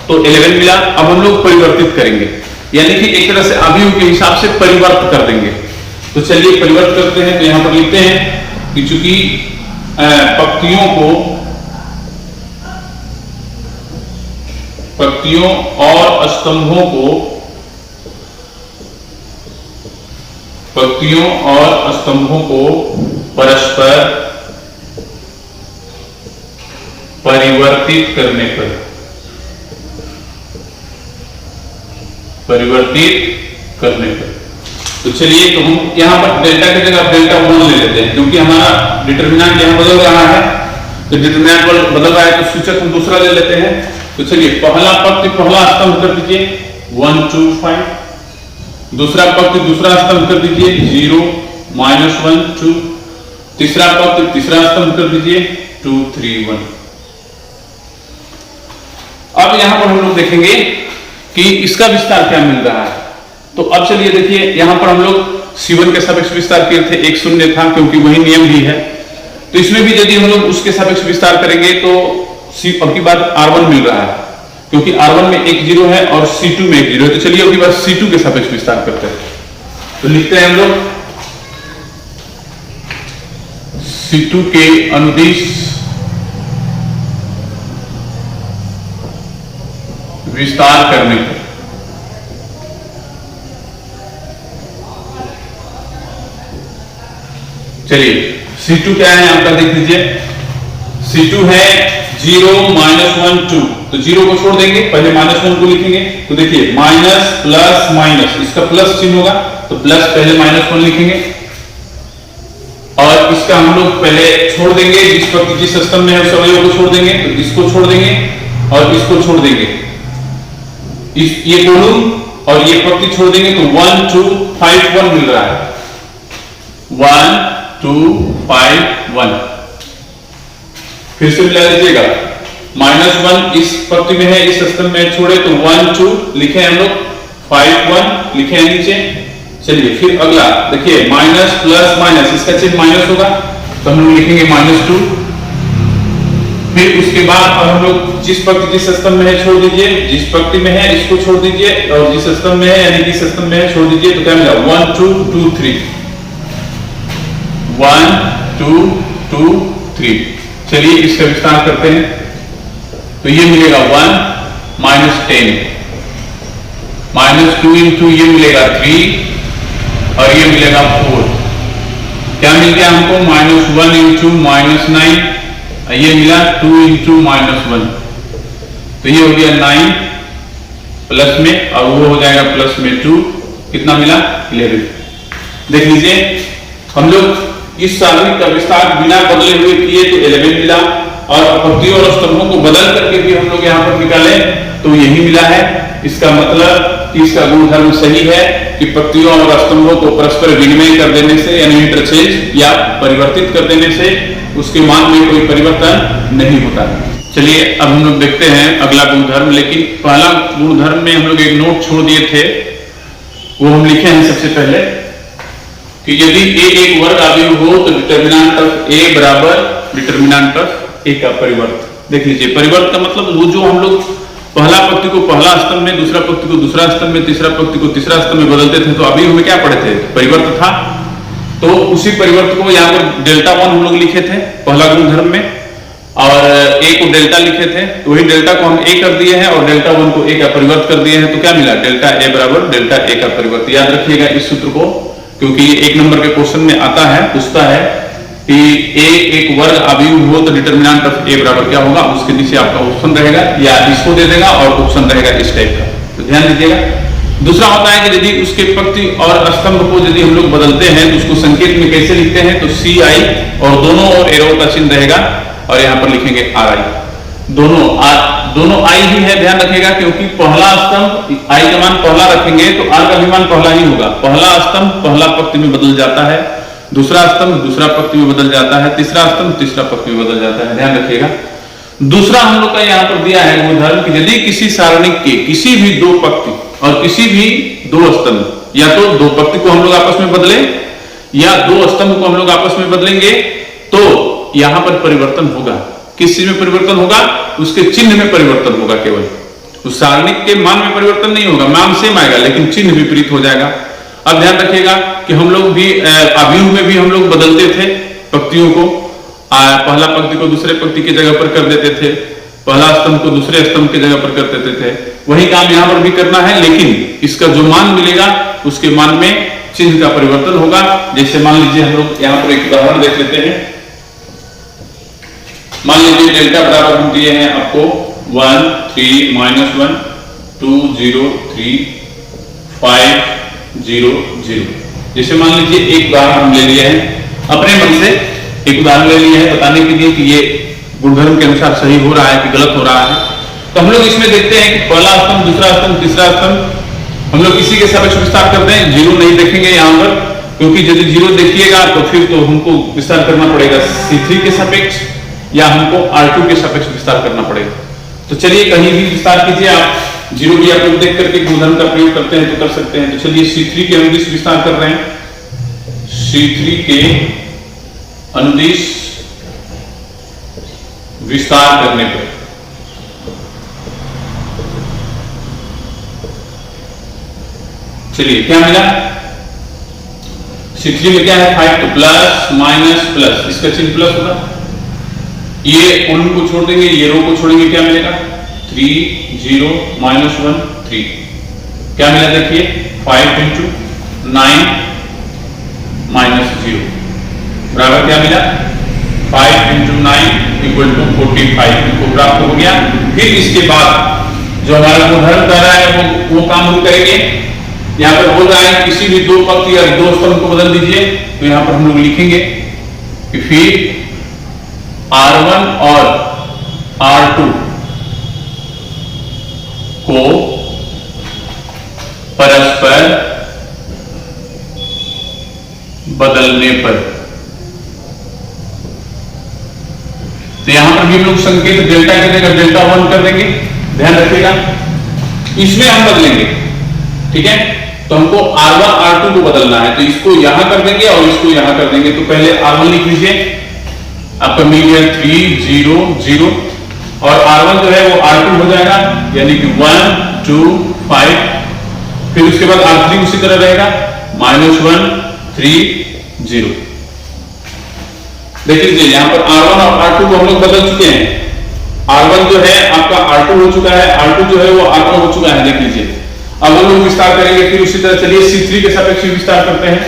तो 11 मिला। अब हम लोग परिवर्तित करेंगे, यानी कि एक तरह से अवयव के हिसाब से परिवर्त कर देंगे। तो चलिए परिवर्त करते हैं। तो यहां पर लिखते हैं कि चूंकि पंक्तियों और स्तंभों को परस्पर परिवर्तित करने पर परिवर्तित करने पर। तो चलिए, तो हम यहाँ पर डेल्टा की जगह डेल्टा 1 ले लेते हैं, क्योंकि हमारा डिटरमिनेंट यहाँ बदल रहा है, तो डिटरमिनेंट बदल रहा है तो सूचक हम दूसरा ले लेते हैं। तो चलिए, पहला पक्ति पहला स्तंभ कर दीजिए 1 2 5, दूसरा पक्ति दूसरा स्तंभ कर दीजिए 0 -1 2, तीसरा पक्ति तीसरा स्तंभ कर दीजिए 2 3 1। अब यहां पर हम लोग देखेंगे कि इसका विस्तार क्या मिल रहा है। तो अब चलिए देखिए, यहां पर हम लोग C1 के सापेक्ष विस्तार किए थे, एक शून्य था क्योंकि वही नियम भी है। तो इसमें भी यदि हम लोग उसके सापेक्ष विस्तार करेंगे तो अब की बात R1 मिल रहा है, क्योंकि R1 में एक 0 है और C2 में एक 0 है। तो चलिए अब की बात C2 के सापेक्ष विस्तार करते हैं। तो लिखते हैं हम लोग C2 के अनुदिश विस्तार करने पर। चलिए, C2 क्या है आपका देख लीजिए। C2 है 0 -1 2, तो 0 को छोड़ देंगे, पहले -1 को लिखेंगे। तो देखिए, माइनस प्लस माइनस, इसका प्लस चिन्ह होगा तो प्लस पहले -1 लिखेंगे, और इसका हम लोग पहले छोड़ देंगे, जिस स्तंभ में है उस अवयव को छोड़ देंगे, तो इसको छोड़ देंगे और इसको छोड़ देंगे, ये कोलम और ये पक्ति छोड़ देंगे, तो 1 2 5 1 मिल रहा है। 1 2 5 1, फिर से मिला लीजिएगा। -1 इस पक्ति में है, इस स्तंभ में छोड़े तो 1 2 लिखे हम लोग, 5 1 लिखे हैं नीचे। चलिए, फिर अगला देखिए, माइनस प्लस माइनस, इसका चिन्ह माइनस होगा तो हम लोग लिखेंगे -2। फिर उसके बाद अब हम लोग जिस पक्ति जिस स्तंभ में है छोड़ दीजिए, जिस पक्ति में है इसको छोड़ दीजिए, और जिस स्तंभ में है यानी कि स्तंभ में है छोड़ दीजिए, तो क्या मिला 1 2 2 3, 1 2 2 3। चलिए, इसका विस्तार करते हैं, तो ये मिलेगा 1 -10, -2 इंटू ये मिलेगा 3 और ये मिलेगा 4। क्या मिल गया हमको? -1 इंटू -9, ये मिला 2 इंटू -1, तो ये हो गया 9 प्लस में, और वो हो जाएगा प्लस में 2, कितना मिला 11। देख लीजिए, हम लोग इस सारणी का विस्तार बिना बदले हुए किए तो 11 मिला, और पक्तियों और स्तंभों को बदल करके भी हम लोग यहाँ पर निकाले तो यही मिला है। इसका मतलब कि इसका गुणधर्म सही है कि पक्तियों और स्तंभों को परस्पर विनिमय कर देने से यानी इंटरचेंज या परिवर्तित कर देने से उसके मान में कोई परिवर्तन नहीं होता। चलिए, अब हम लोग देखते हैं अगला गुणधर्म। लेकिन पहला गुणधर्म में हम लोग एक नोट छोड़ दिए थे, वो हम लिखे हैं सबसे पहले कि यदि A एक वर्ग अवयव हो तो डिटरमिनेंट ऑफ A बराबर डिटरमिनेंट ऑफ A का परिवर्त। देख लीजिए, परिवर्त का मतलब वो जो हम लोग पहला पक्ति को पहला स्तंभ में, दूसरा पक्ति को दूसरा स्तंभ में, तीसरा पक्ति को तीसरा स्तंभ में बदलते थे, तो अभी हमें क्या पढ़े थे? परिवर्त था। तो उसी परिवर्त को यहाँ पर डेल्टा 1 हम लोग लिखे थे पहला गुणधर्म में, और A को डेल्टा लिखे थे, तो वही डेल्टा को हम A कर दिए हैं और डेल्टा 1 को A का परिवर्त कर दिए हैं। तो क्या मिला? डेल्टा A बराबर डेल्टा A का परिवर्त। याद रखिएगा इस सूत्र को, क्योंकि ये 1 नंबर के क्वेश्चन में आता है, पूछता है कि A एक वर्ग अवयव हो तो डिटरमिनेंट ऑफ A बराबर क्या होगा। उसके नीचे आपका ऑप्शन रहेगा, या इसको दे देगा और ऑप्शन रहेगा इस टाइप का, तो ध्यान दीजिएगा। दूसरा होता है कि यदि उसके पक्ति और स्तंभ को यदि हम लोग बदलते हैं तो उसको संकेत में कैसे लिखते हैं? तो CI और दोनों और एरो का चिन्ह रहेगा, और यहाँ पर लिखेंगे RI। दोनों I ही है, ध्यान रखिएगा, क्योंकि पहला स्तंभ I का मान पहला रखेंगे तो R का भी मान पहला ही होगा। पहला स्तंभ पहला पक्ति में बदल जाता है, दूसरा स्तंभ दूसरा पक्ति में बदल जाता है, तीसरा स्तंभ तीसरा पक्ति में बदल जाता है, ध्यान रखिएगा। दूसरा हम लोग का यहाँ पर दिया है गुणधर्म कि यदि किसी सारणी के किसी भी दो पक्ति और किसी भी दो स्तंभ, या तो दो पक्ति को हम लोग आपस में बदले या दो स्तंभ को हम लोग आपस में बदलेंगे, तो यहां पर परिवर्तन होगा। किस चीज में परिवर्तन होगा? उसके चिन्ह में परिवर्तन होगा। केवल उस सारणी के मान में परिवर्तन नहीं होगा, मान सेम आएगा लेकिन चिन्ह विपरीत हो जाएगा। अब ध्यान रखिएगा कि हम लोग भी अवयव में भी हम लोग बदलते थे पक्तियों को, पहला पक्ति को दूसरे पक्ति की जगह पर कर देते थे, पहला स्तंभ को दूसरे स्तंभ की जगह पर कर देते थे। वही काम यहां पर भी करना है, लेकिन इसका जो मान मिलेगा उसके मान में चिन्ह का परिवर्तन होगा। जैसे मान लीजिए हम लोग यहां पर एक उदाहरण देख लेते हैं। मान लीजिए डेल्टा बराबर हम दिए हैं आपको 1 3 -1 2 0 3 5 0 0। जैसे मान लीजिए एक उदाहरण हम ले लिए हैं अपने मन से, एक उदाहरण ले लिया है बताने के लिए कि ये गुणधर्म के अनुसार सही हो रहा है कि गलत हो रहा है। तो हम लोग इसमें देखते हैं कि पहला स्तंभ, दूसरा स्तंभ, तीसरा स्तंभ हम लोग किसी के सापेक्ष विस्तार करते हैं। जीरो नहीं देखेंगे यहाँ पर, क्योंकि यदि जीरो देखिएगा तो फिर तो हमको विस्तार करना पड़ेगा C3 के सापेक्ष या हमको R2 के सापेक्ष विस्तार करना पड़ेगा। तो चलिए कहीं भी विस्तार कीजिए आप, जीरो भी आप लोग देख करके गुणधर्म का प्रयोग करते हैं तो कर सकते हैं। तो चलिए C3 के अनुदिश विस्तार कर रहे हैं। C3 के अनुदिश विस्तार करने पर चलिए क्या मिला, C3 में क्या है 5, तो प्लस माइनस प्लस, इसका चिन्ह प्लस होगा। ये कॉलम को छोड़ देंगे, ये रो को छोड़ेंगे, क्या मिलेगा 3 0 -1 3। क्या मिला देखिए 5 × 9 -0 बराबर क्या मिला 5 × 9 = 45 को प्राप्त हो गया। फिर इसके बाद जो हमारा गुणधर्म कर रहा है वो काम हम करेंगे। यहाँ पर बोल रहा है किसी भी दो पंक्ति या दो स्तंभ को बदल दीजिए, तो यहाँ पर हम लोग लिखेंगे कि फिर R1 और R2 को परस्पर बदलने पर, तो यहां पर भी हम लोग संकेत डेल्टा की जगह डेल्टा 1 कर देंगे, ध्यान रखिएगा। इसमें हम बदलेंगे, ठीक है। तो हमको R1 R2 को बदलना है, तो इसको यहां कर देंगे और इसको यहां कर देंगे। तो पहले R1 लिख लीजिए, आपका मिल गया 3 0 0 और R1 जो है वो R2 हो जाएगा, यानी कि 1 2 5। फिर उसके बाद R3 उसी तरह रहेगा -1 3 0। देख लीजिए यहां पर R1 और R2 को हम लोग बदल चुके हैं। R1 जो है आपका R2 हो चुका है, R2 जो है वो R1 हो चुका है, देख लीजिए। अब हम लोग विस्तार करेंगे, फिर उसी तरह चलिए C3 के सापेक्ष विस्तार करते हैं।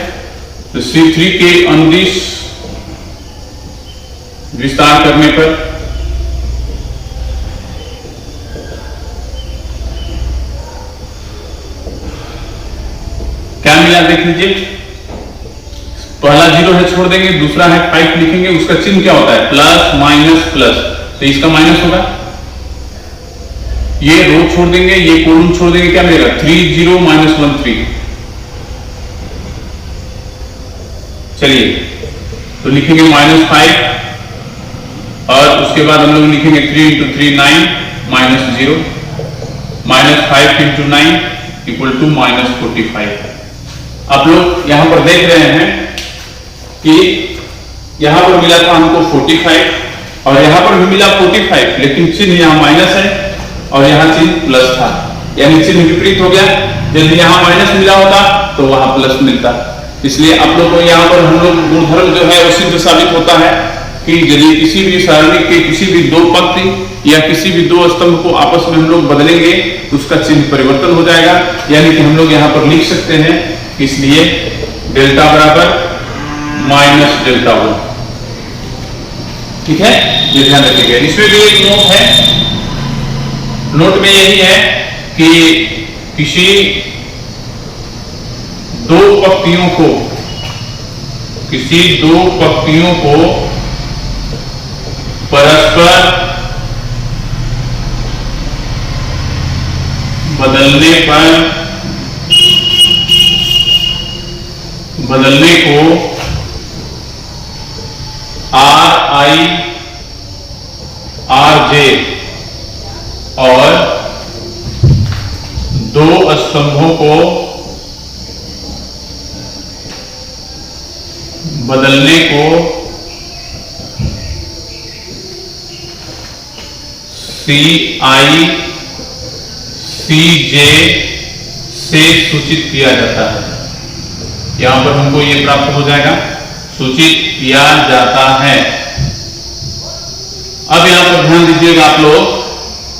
तो C3 के अनुदिश विस्तार करने पर क्या मिला देख लीजिए, पहला 0 है छोड़ देंगे, दूसरा है 5 लिखेंगे, उसका चिन्ह क्या होता है प्लस माइनस प्लस, तो इसका माइनस होगा। ये रो छोड़ देंगे, ये कॉलम छोड़ देंगे, क्या मिलेगा 3 0 -1 3। चलिए तो लिखेंगे -5 और उसके बाद हम लोग लिखेंगे 3 × 3 9 -0 -5 × 9 = -45। आप लोग यहां पर देख रहे हैं कि यहां पर मिला था हमको 45 और यहां पर भी मिला 45, लेकिन चिन्ह यहां माइनस है और यहां चिन्ह प्लस था, यानी चिन्ह विपरीत हो गया। यदि यहां माइनस मिला होता तो वहां प्लस मिलता। इसलिए आप लोग को यहां पर हम लोग गुणधर्म जो है वो सिद्ध साबित होता है कि यदि किसी भी सारणी के किसी भी दो पंक्ति या किसी भी दो स्तंभ को आपस में हम लोग बदलेंगे तो उसका चिन्ह परिवर्तन हो जाएगा। यानी कि हम लोग यहां पर लिख सकते हैं, इसलिए डेल्टा बराबर -डेल्टा1, ठीक है, ये ध्यान रखिएगा। इसमें भी एक नोट है, नोट में यही है कि किसी दो पंक्तियों को परस्पर बदलने को RI RJ और दो स्तंभों को बदलने को CI CJ से सूचित किया जाता है। यहां पर हमको ये प्राप्त हो जाएगा, सूचित किया जाता है। अब यहां पर ध्यान दीजिएगा आप लोग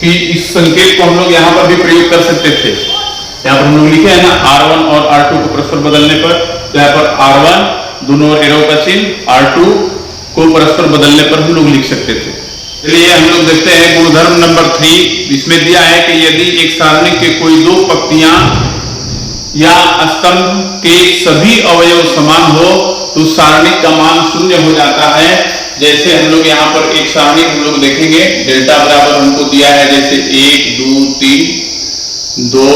कि इस संकेत को हम लोग यहां पर भी प्रयोग कर सकते थे। यहां पर हम लोग लिखे हैं ना R1 और R2 को परस्पर बदलने पर, यहां पर R1 दोनों एरो का चिन्ह, R2 को परस्पर बदलने पर हम लोग लिख सकते थे। चलिए हम लोग देखते हैं गुणधर्म नंबर 3। इसमें दिया है कि यदि एक सारणी के कोई दो पंक्तियां या स्तंभ के सभी अवयव समान हो तो सारणिक का मान शून्य हो जाता है। जैसे हम लोग यहाँ पर एक सारणिक हम लोग देखेंगे, डेल्टा बराबर हमको दिया है जैसे 1 2 3 2,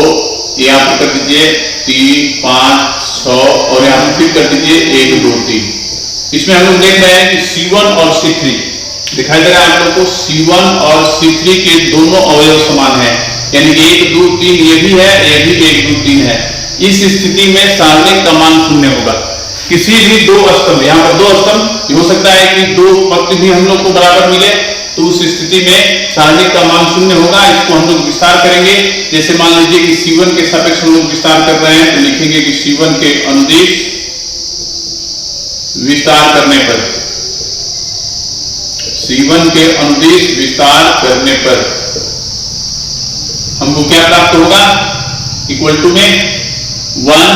यहाँ पर कर दीजिए 3 5 6 और यहाँ पर फिर कर दीजिए 1 2 3। इसमें हम लोग देख रहे हैं कि C1 और C3 दिखाई दे रहा है आप लोग को। C1 और C3 के दोनों अवयव समान है, यानी 1 2 3 ये भी है, ये भी 1 2 3 है। इस स्थिति में सारणिक का मान शून्य होगा। किसी भी दो स्तंभ, यहाँ पर दो स्तंभ हो सकता है कि दो पंक्ति भी हम लोग को बराबर मिले, तो उस स्थिति में सारणिक का मान शून्य होगा। इसको हम लोग विस्तार करेंगे। जैसे मान लीजिए कि C1 के सापेक्ष हम लोग विस्तार कर रहे हैं, तो लिखेंगे कि C1 के अनुदिश विस्तार करने पर, C1 के अनुदिश विस्तार करने पर हमको क्या प्राप्त होगा, इक्वल टू में 1,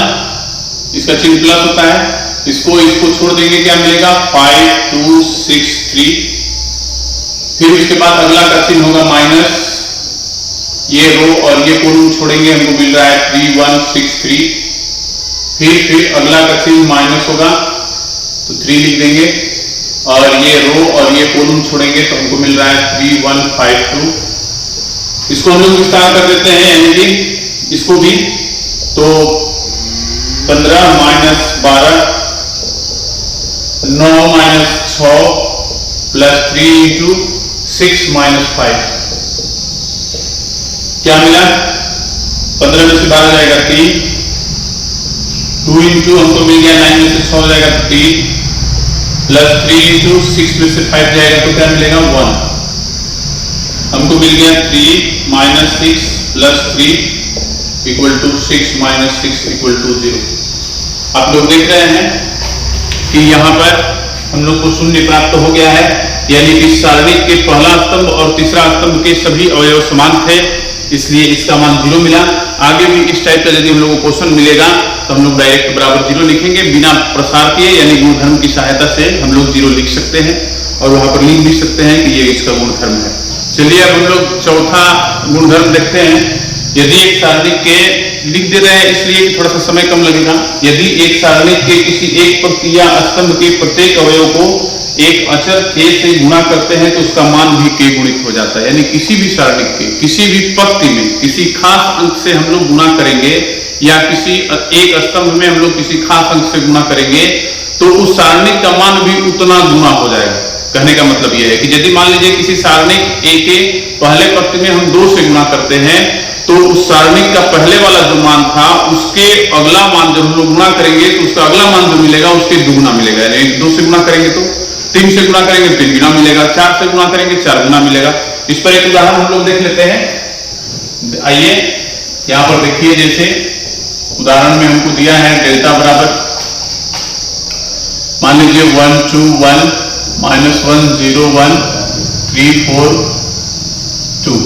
इसका चिन्ह प्लस होता है, इसको छोड़ देंगे, क्या मिलेगा 5 2 6 3। फिर उसके बाद अगला का चिन्ह होगा माइनस, ये रो और ये कॉलम छोड़ेंगे, हमको मिल रहा है 3 1 6 3। फिर अगला का चिन्ह माइनस होगा तो 3 लिख देंगे, और ये रो और ये कॉलम छोड़ेंगे तो हमको मिल रहा है 3 1 5 2। इसको हम लोग विस्तार कर देते हैं, यानी कि इसको भी, तो 15 minus 12 9 minus 6 plus 3 into 6 minus 5, क्या मिला 15 में से 12 जाएगा 3, 2 इंटू हमको मिल गया 9 में से 6 हो जाएगा 3, प्लस 3 इंटू 6 में से 5 जाएगा तो क्या मिलेगा 1। हमको मिल गया 3 minus 6 plus 3 equal to 6 minus 6 equal to 0। आप लोग देख रहे हैं कि यहाँ पर हम लोग को शून्य प्राप्त हो गया है, यानी कि सारणिक के पहला स्तंभ और तीसरा स्तंभ के सभी अवयव समान थे, इसलिए इसका मान 0 मिला। आगे भी इस टाइप का यदि हम लोग को क्वेश्चन मिलेगा तो हम लोग डायरेक्ट बराबर 0 लिखेंगे, बिना प्रसार किए, यानी गुणधर्म की सहायता से हम लोग 0 लिख सकते हैं और वहां पर लिख भी सकते हैं कि ये इसका गुणधर्म है। चलिए अब हम लोग चौथा गुणधर्म देखते हैं। यदि एक सारणिक के, लिख दे रहे हैं इसलिए थोड़ा सा समय कम लगेगा, यदि एक सारणिक के किसी एक पंक्ति या स्तंभ के प्रत्येक अवयव को एक अचर k से गुणा करते हैं तो उसका मान भी k गुणित हो जाता है। यानी किसी भी सारणिक के किसी भी पंक्ति में किसी खास अंक से हम लोग गुणा करेंगे, या किसी एक स्तंभ में हम लोग किसी खास अंक से गुणा करेंगे तो उस सारणिक का मान भी उतना गुना हो जाएगा। कहने का मतलब यह है कि यदि मान लीजिए किसी सारणिक a के पहले पंक्ति में हम 2 से गुणा करते हैं तो उस सारणिक का पहले वाला जो मान था उसके अगला मान जब हम लोग गुणा करेंगे तो उसका अगला मान जो मिलेगा उसके दुगुना मिलेगा। यानी 2 से गुणा करेंगे तो 3 से गुणा करेंगे 3 गुना मिलेगा, 4 से गुणा करेंगे 4 गुना मिलेगा। इस पर एक उदाहरण हम लोग देख लेते हैं। आइए यहां पर देखिए, जैसे उदाहरण में हमको दिया है डेल्टा बराबर, मान लीजिए 1 2 1 माइनस 1 0 1 3 4 2।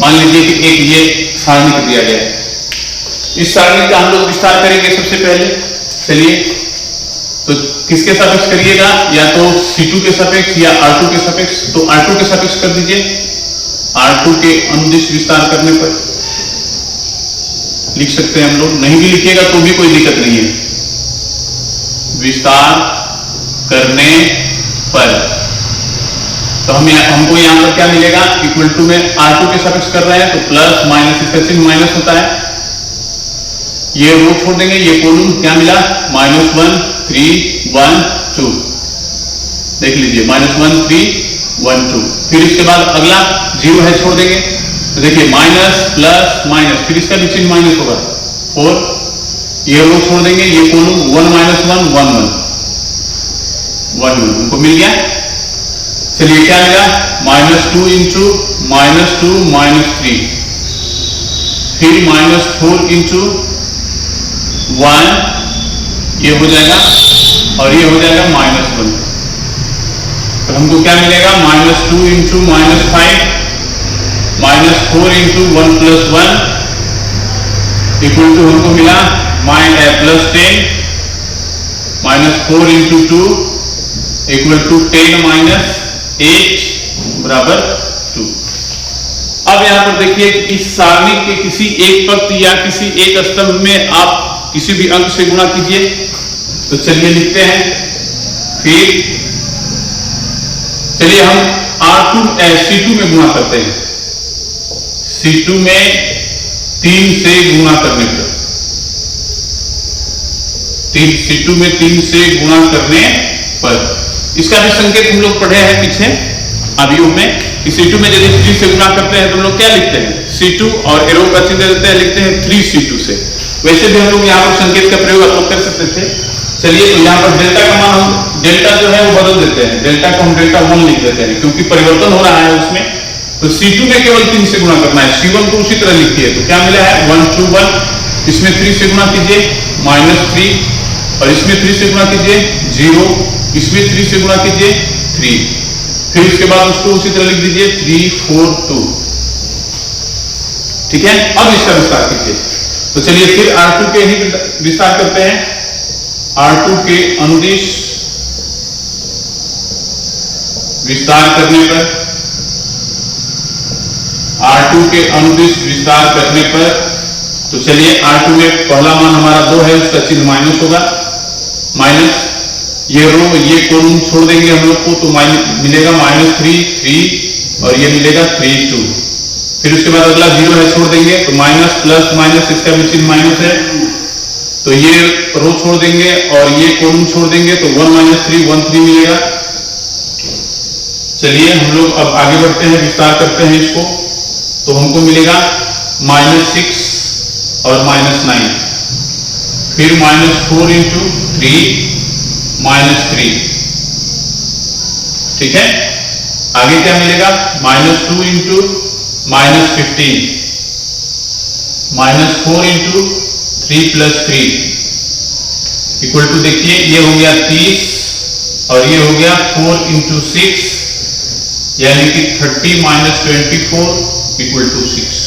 मान लीजिए कि एक ये सारणिक दिया गया है। इस सारणिक का हम लोग विस्तार करेंगे सबसे पहले। चलिए, तो किसके सापेक्ष करिएगा, या तो C2 के सापेक्ष या R2 के सापेक्ष। तो R2 के सापेक्ष कर दीजिए। R2 के अनुदिश विस्तार करने पर लिख सकते हैं हम लोग, नहीं भी लिखिएगा तो भी कोई दिक्कत नहीं है। विस्तार करने पर तो हमको यहां पर क्या मिलेगा, इक्वल टू में R2 के सापेक्ष कर रहे हैं तो प्लस माइनस, इसका चिन्ह माइनस होता है, ये रो छोड़ देंगे, ये कॉलम क्या मिला -1 3 1 2। देख लीजिए -1 3 1 2। फिर इसके बाद अगला 0 है, छोड़ देंगे तो देखिए माइनस प्लस माइनस, फिर इसका भी चिन्ह माइनस होगा 4। ये रो छोड़ देंगे, ये कॉलम 1 -1 1 1 1 1 उनको मिल गया। चलिए क्या मिला, -2 इंटू -2 -3, फिर -4 इंटू 1, ये हो जाएगा और ये हो जाएगा -1। तो हमको क्या मिलेगा, -2 इंटू -5 -4 इंटू 1 + 1 इक्वल टू हमको मिला +10 -4 इंटू 2 इक्वल टू 10 -8 बराबर 2। अब यहां पर देखिए इस सारणी के किसी एक पंक्ति या किसी एक स्तंभ में आप किसी भी अंक से गुणा कीजिए। तो चलिए लिखते हैं। फिर चलिए हम C2 में गुणा करते हैं। C2 में 3 से गुणा करने पर, C2 में 3 से गुणा करने पर, इसका भी संकेत हम लोग पढ़े हैं पीछे अवयव में कि C2 में यदि 3 से गुणा करते हैं तो हम लोग क्या लिखते हैं, C2 और एरो का चिन्ह देते हैं, लिखते हैं 3C2 से। वैसे भी हम लोग यहाँ पर संकेत का प्रयोग आप लोग कर सकते थे। चलिए तो यहाँ पर डेल्टा का मान हम डेल्टा जो है वो बदल देते हैं, डेल्टा को हम डेल्टा 1 लिख देते हैं क्योंकि परिवर्तन हो रहा है उसमें। तो C2 में केवल 3 से गुणा करना है, C1 को उसी तरह लिखिए। तो क्या मिला है 1 2 1, इसमें 3 से गुणा कीजिए -3, और इसमें 3 से गुणा कीजिए 0, इसमें 3 से गुणा कीजिए 3, फिर उसके बाद उसको उसी तरह लिख दीजिए 3 4 2। ठीक है, अब इसका विस्तार कीजिए। तो चलिए फिर R2 के ही विस्तार करते हैं। R2 के अनुदिश विस्तार करने पर, R2 के अनुदिश विस्तार करने पर, तो चलिए R2 में पहला मान हमारा 2 है, उसका चिन्ह माइनस होगा, माइनस ये रो ये कॉलम छोड़ देंगे हम लोग को, तो मिलेगा -3 3, और ये मिलेगा 3 2। फिर उसके बाद अगला 0 है, छोड़ देंगे तो माइनस प्लस माइनस, इसका भी चिन्ह माइनस है, तो ये रो छोड़ देंगे और ये कॉलम छोड़ देंगे तो 1 -3 1 3 मिलेगा। चलिए हम लोग अब आगे बढ़ते हैं, विस्तार करते हैं इसको, तो हमको मिलेगा -6 और -9, फिर -4 × 3 -3। ठीक है, आगे क्या मिलेगा -2 × -15, -4 × 3 + 3 इक्वल टू, देखिए ये हो गया 30 और ये हो गया 4 × 6, यानी कि 30 - 24 इक्वल टू 6।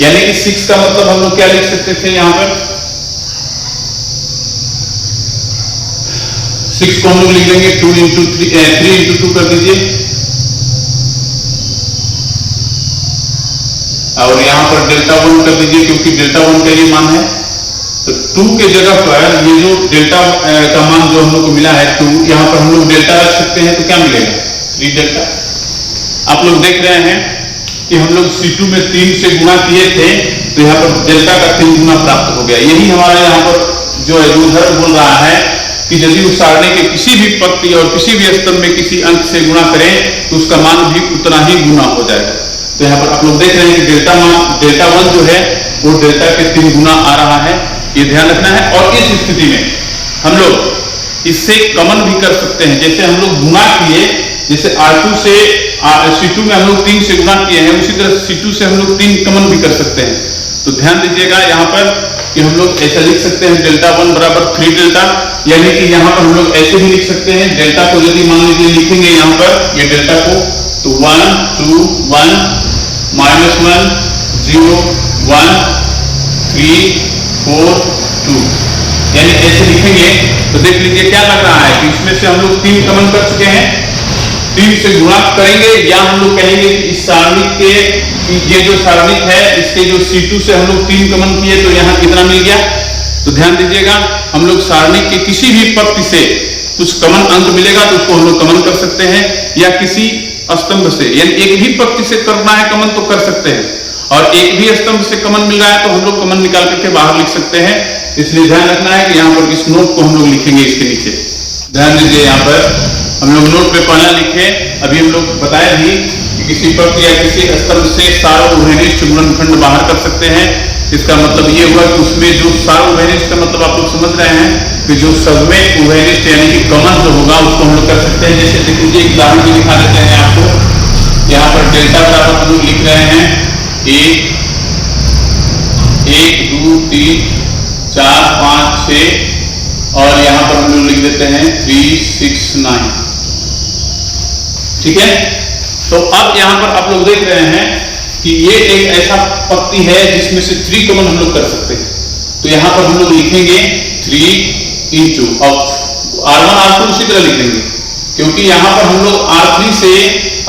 यानी कि 6 का मतलब हम लोग क्या लिख सकते थे यहां पर, 6 को हम लोग लिख लेंगे 2 × 3 × 2 कर दीजिए, और यहां पर डेल्टा 1 कर दीजिए क्योंकि डेल्टा 1 का ये मान है। तो 2 के जगह पर ये जो डेल्टा का मान जो हम लोग को मिला है 2, यहां पर हम लोग डेल्टा रख सकते हैं, तो क्या मिलेगा 3 डेल्टा। आप लोग देख रहे हैं कि हम लोग C2 में 3 से गुणा किए थे, तो यहाँ पर डेल्टा का 3 गुना प्राप्त हो गया। यही हमारा यहाँ पर जो उदाहरण बोल रहा है कि यदि उस सारणी के किसी भी पंक्ति और किसी भी स्तंभ में किसी अंक से गुणा करें तो उसका मान भी उतना ही गुना हो जाएगा। तो यहाँ पर आप लोग देख रहे हैं कि डेल्टा 1 जो है वो डेल्टा के 3 गुना आ रहा है, ये ध्यान रखना है। और इस स्थिति में हम लोग इससे कमन भी कर सकते हैं, जैसे हम लोग गुणा किए, जैसे R2 से C2 में हम लोग 3 से गुणा किए हैं, उसी तरह C2 से हम लोग 3 कमन भी कर सकते हैं। तो ध्यान दीजिएगा यहाँ पर कि हम लोग ऐसा लिख सकते हैं डेल्टा 1 बराबर 3 डेल्टा, यानी कि यहाँ पर हम लोग ऐसे भी लिख सकते हैं, डेल्टा को यदि मान लीजिए लिखेंगे यहाँ पर ये डेल्टा को, तो 1 2 1 -1 0 1 3 4 2, यानी ऐसे लिखेंगे। तो देख लीजिए क्या लग रहा है कि इसमें से हम लोग 3 कमन कर चुके हैं, 3 से गुणा करेंगे, या हम लोग कहेंगे कि इस सारणी के ये जो सारणी है इसके जो C2 से हम लोग 3 कमन किए तो यहाँ कितना मिल गया। तो ध्यान दीजिएगा, हम लोग सारणी के किसी भी पंक्ति से कुछ कमन अंक मिलेगा तो उसको हम लोग कमन कर सकते हैं, या किसी स्तंभ से, यानी एक भी पंक्ति से करना है कमन तो कर सकते हैं, और एक भी स्तंभ से कमन मिल रहा है तो हम लोग कमन निकाल करके बाहर लिख सकते हैं। इसलिए ध्यान रखना है कि यहाँ पर इस नोट को हम लोग लिखेंगे इसके नीचे। ध्यान दीजिए, यहाँ पर हम लोग नोट पे पहला लिखे, अभी हम लोग बताए भी कि किसी पंक्ति या किसी स्तंभ से सार्वभौमिक गुणनखंड बाहर कर सकते हैं। इसका मतलब ये हुआ कि उसमें जो सार्वभौमिक का मतलब आप लोग समझ रहे हैं कि जो सगमें उभयनिष्ठ यानी कि कमन जो होगा उसको हम लोग कर सकते हैं। जैसे देख लीजिए एक उदाहरण भी दिखा देते हैं आपको। यहाँ पर डेल्टा बराबर हम लोग लिख रहे हैं 1 1 2 3 4 5 6, और यहाँ पर हम लोग लिख देते हैं 3 6 9। ठीक है, तो अब यहाँ पर आप लोग देख रहे हैं कि ये एक ऐसा पंक्ति है जिसमें से 3 कमन हम लोग कर सकते हैं। तो यहाँ पर हम लोग लिखेंगे 3 इंटू, अब R1 R2 उसी तरह लिखेंगे क्योंकि यहाँ पर हम लोग R3 से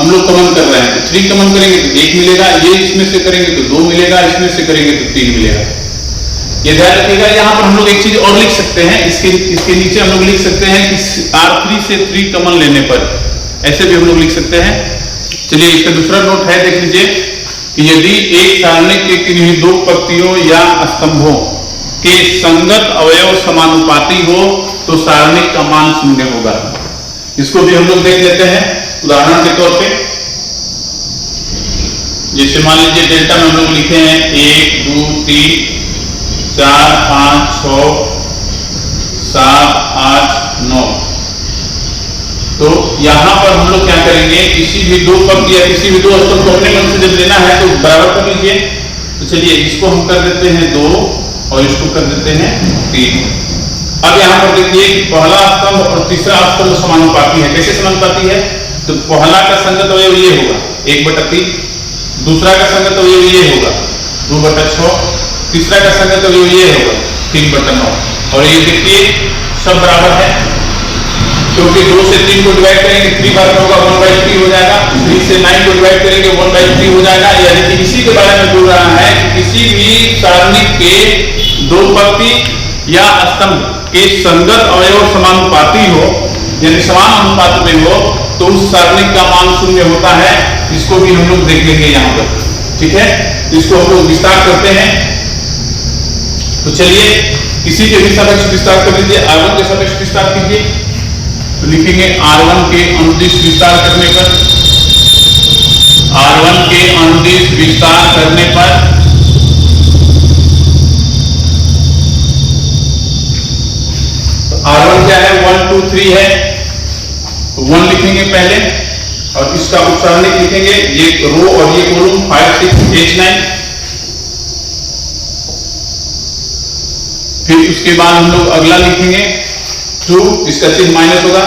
हम लोग कमन कर रहे हैं, तो 3 कमन करेंगे तो 1 मिलेगा, ये इसमें से करेंगे तो 2 मिलेगा, इसमें से करेंगे तो 3 मिलेगा। ये ध्यान रखिएगा। यहाँ पर हम लोग एक चीज और लिख सकते हैं, इसके नीचे हम लोग लिख सकते हैं कि R3 से 3 कॉमन लेने पर, ऐसे भी हम लोग लिख सकते हैं। चलिए इसका दूसरा नोट है, देख लीजिए कि यदि एक सारणी के किन्हीं दो पंक्तियों या स्तंभों के संगत अवयव समानुपाती हो तो सारणी का मान शून्य होगा। इसको भी हम लोग देख लेते हैं उदाहरण के तौर पे। जैसे मान लीजिए डेल्टा में हम लोग लिखे हैं 1 2 3 4 5 6 7 8 9। तो यहां पर हम लोग क्या करेंगे, किसी भी दो पंक्ति या किसी भी दो स्तंभ को अपने मन से जब लेना है तो बराबर कर लीजिए। तो चलिए इसको हम कर देते हैं 2 और इसको कर देते हैं 3। अब यहां पर देखिए पहला स्तंभ और तीसरा स्तंभ समानुपाती है। कैसे समानुपाती है, तो पहला का संगत अवयव ये होगा 1/3, दूसरा का संगत अवयव ये होगा 2/6, तीसरा का संगत अवयव ये होगा 3/9। और ये देखिए सब बराबर है, क्योंकि 2 से 3 को डिवाइड करेंगे 3 बार में होगा 1/3 हो जाएगा, 3 से 9 को डिवाइड करेंगे 1/3 हो जाएगा। यानी कि इसी के बारे में बोल रहा है कि किसी भी सारणी के दो पंक्ति या स्तंभ के संगत अवयव समानुपाती हो, यानी समान अनुपात में हो, तो उस सारणी का मान शून्य होता है। इसको भी हम लोग देख लेंगे यहाँ पर, ठीक है। इसको हम लोग विस्तार करते हैं। तो चलिए किसी के भी सापेक्ष विस्तार कर लीजिए। R1 के सापेक्ष विस्तार कीजिए, तो लिखेंगे R1 के अनुदिश विस्तार करने पर, R1 के अनुदिश विस्तार करने पर R1 क्या है, 1 2 3 है, 1 लिखेंगे पहले और इसका उपसारणिक लिखेंगे, ये रो और ये कॉलम 5 6 8 9। फिर उसके बाद हम लोग अगला लिखेंगे 2, इसका चिन्ह माइनस होगा,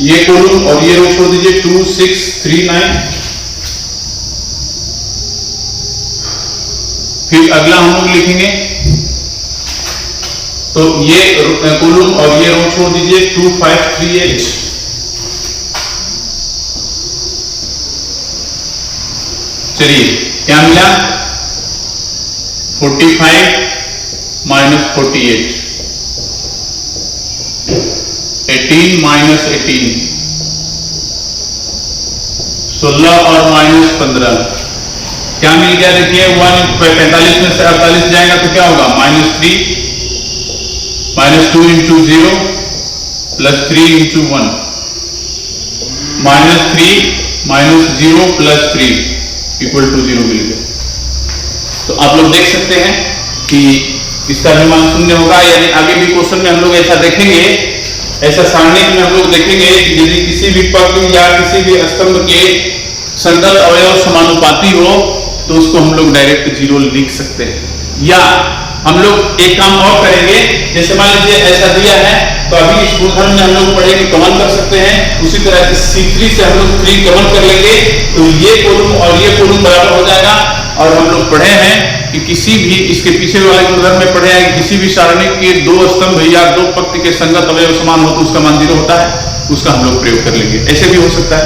ये कॉलम और ये रो छोड़ दीजिए 2 6 3 9। फिर अगला हम लोग लिखेंगे, तो ये कॉलम और ये रो छोड़ दीजिए 2 5 3 8। चलिए क्या मिला, 45 माइनस 48, 18 माइनस 18, 16 और माइनस 15 क्या मिल गया, देखिए 45 में से 48 जाएगा तो क्या होगा, -3, -2 into 0 plus 3 into 1, -3 -0 plus 3 equal to 0 मिल गया। तो आप लोग देख सकते हैं कि इसका भी मान शून्य होगा। यानी आगे भी क्वेश्चन में हम लोग ऐसा देखेंगे, ऐसा सारणी में हम लोग देखेंगे कि यदि किसी भी पंक्ति या किसी भी स्तंभ के संगत अवयव समानुपाती हो तो उसको हम लोग डायरेक्ट 0 लिख सकते हैं। या हम लोग एक काम और करेंगे, जैसे मान लीजिए ऐसा दिया है तो अभी इस गुणधर्म में हम लोग पढ़ेंगे कमन कर सकते हैं, उसी तरह से C3 से हम लोग 3 कमन कर लेंगे तो ये कॉलम और ये कॉलम बराबर हो जाएगा। और हम लोग पढ़े हैं कि किसी भी इसके पीछे वाले गुणधर्म में पढ़े हैं किसी भी सारणी के दो स्तंभ या दो पंक्ति के संगत अवयव समान हो तो उसका मान 0 होता है, उसका हम लोग प्रयोग कर लेंगे। ऐसे भी हो सकता है।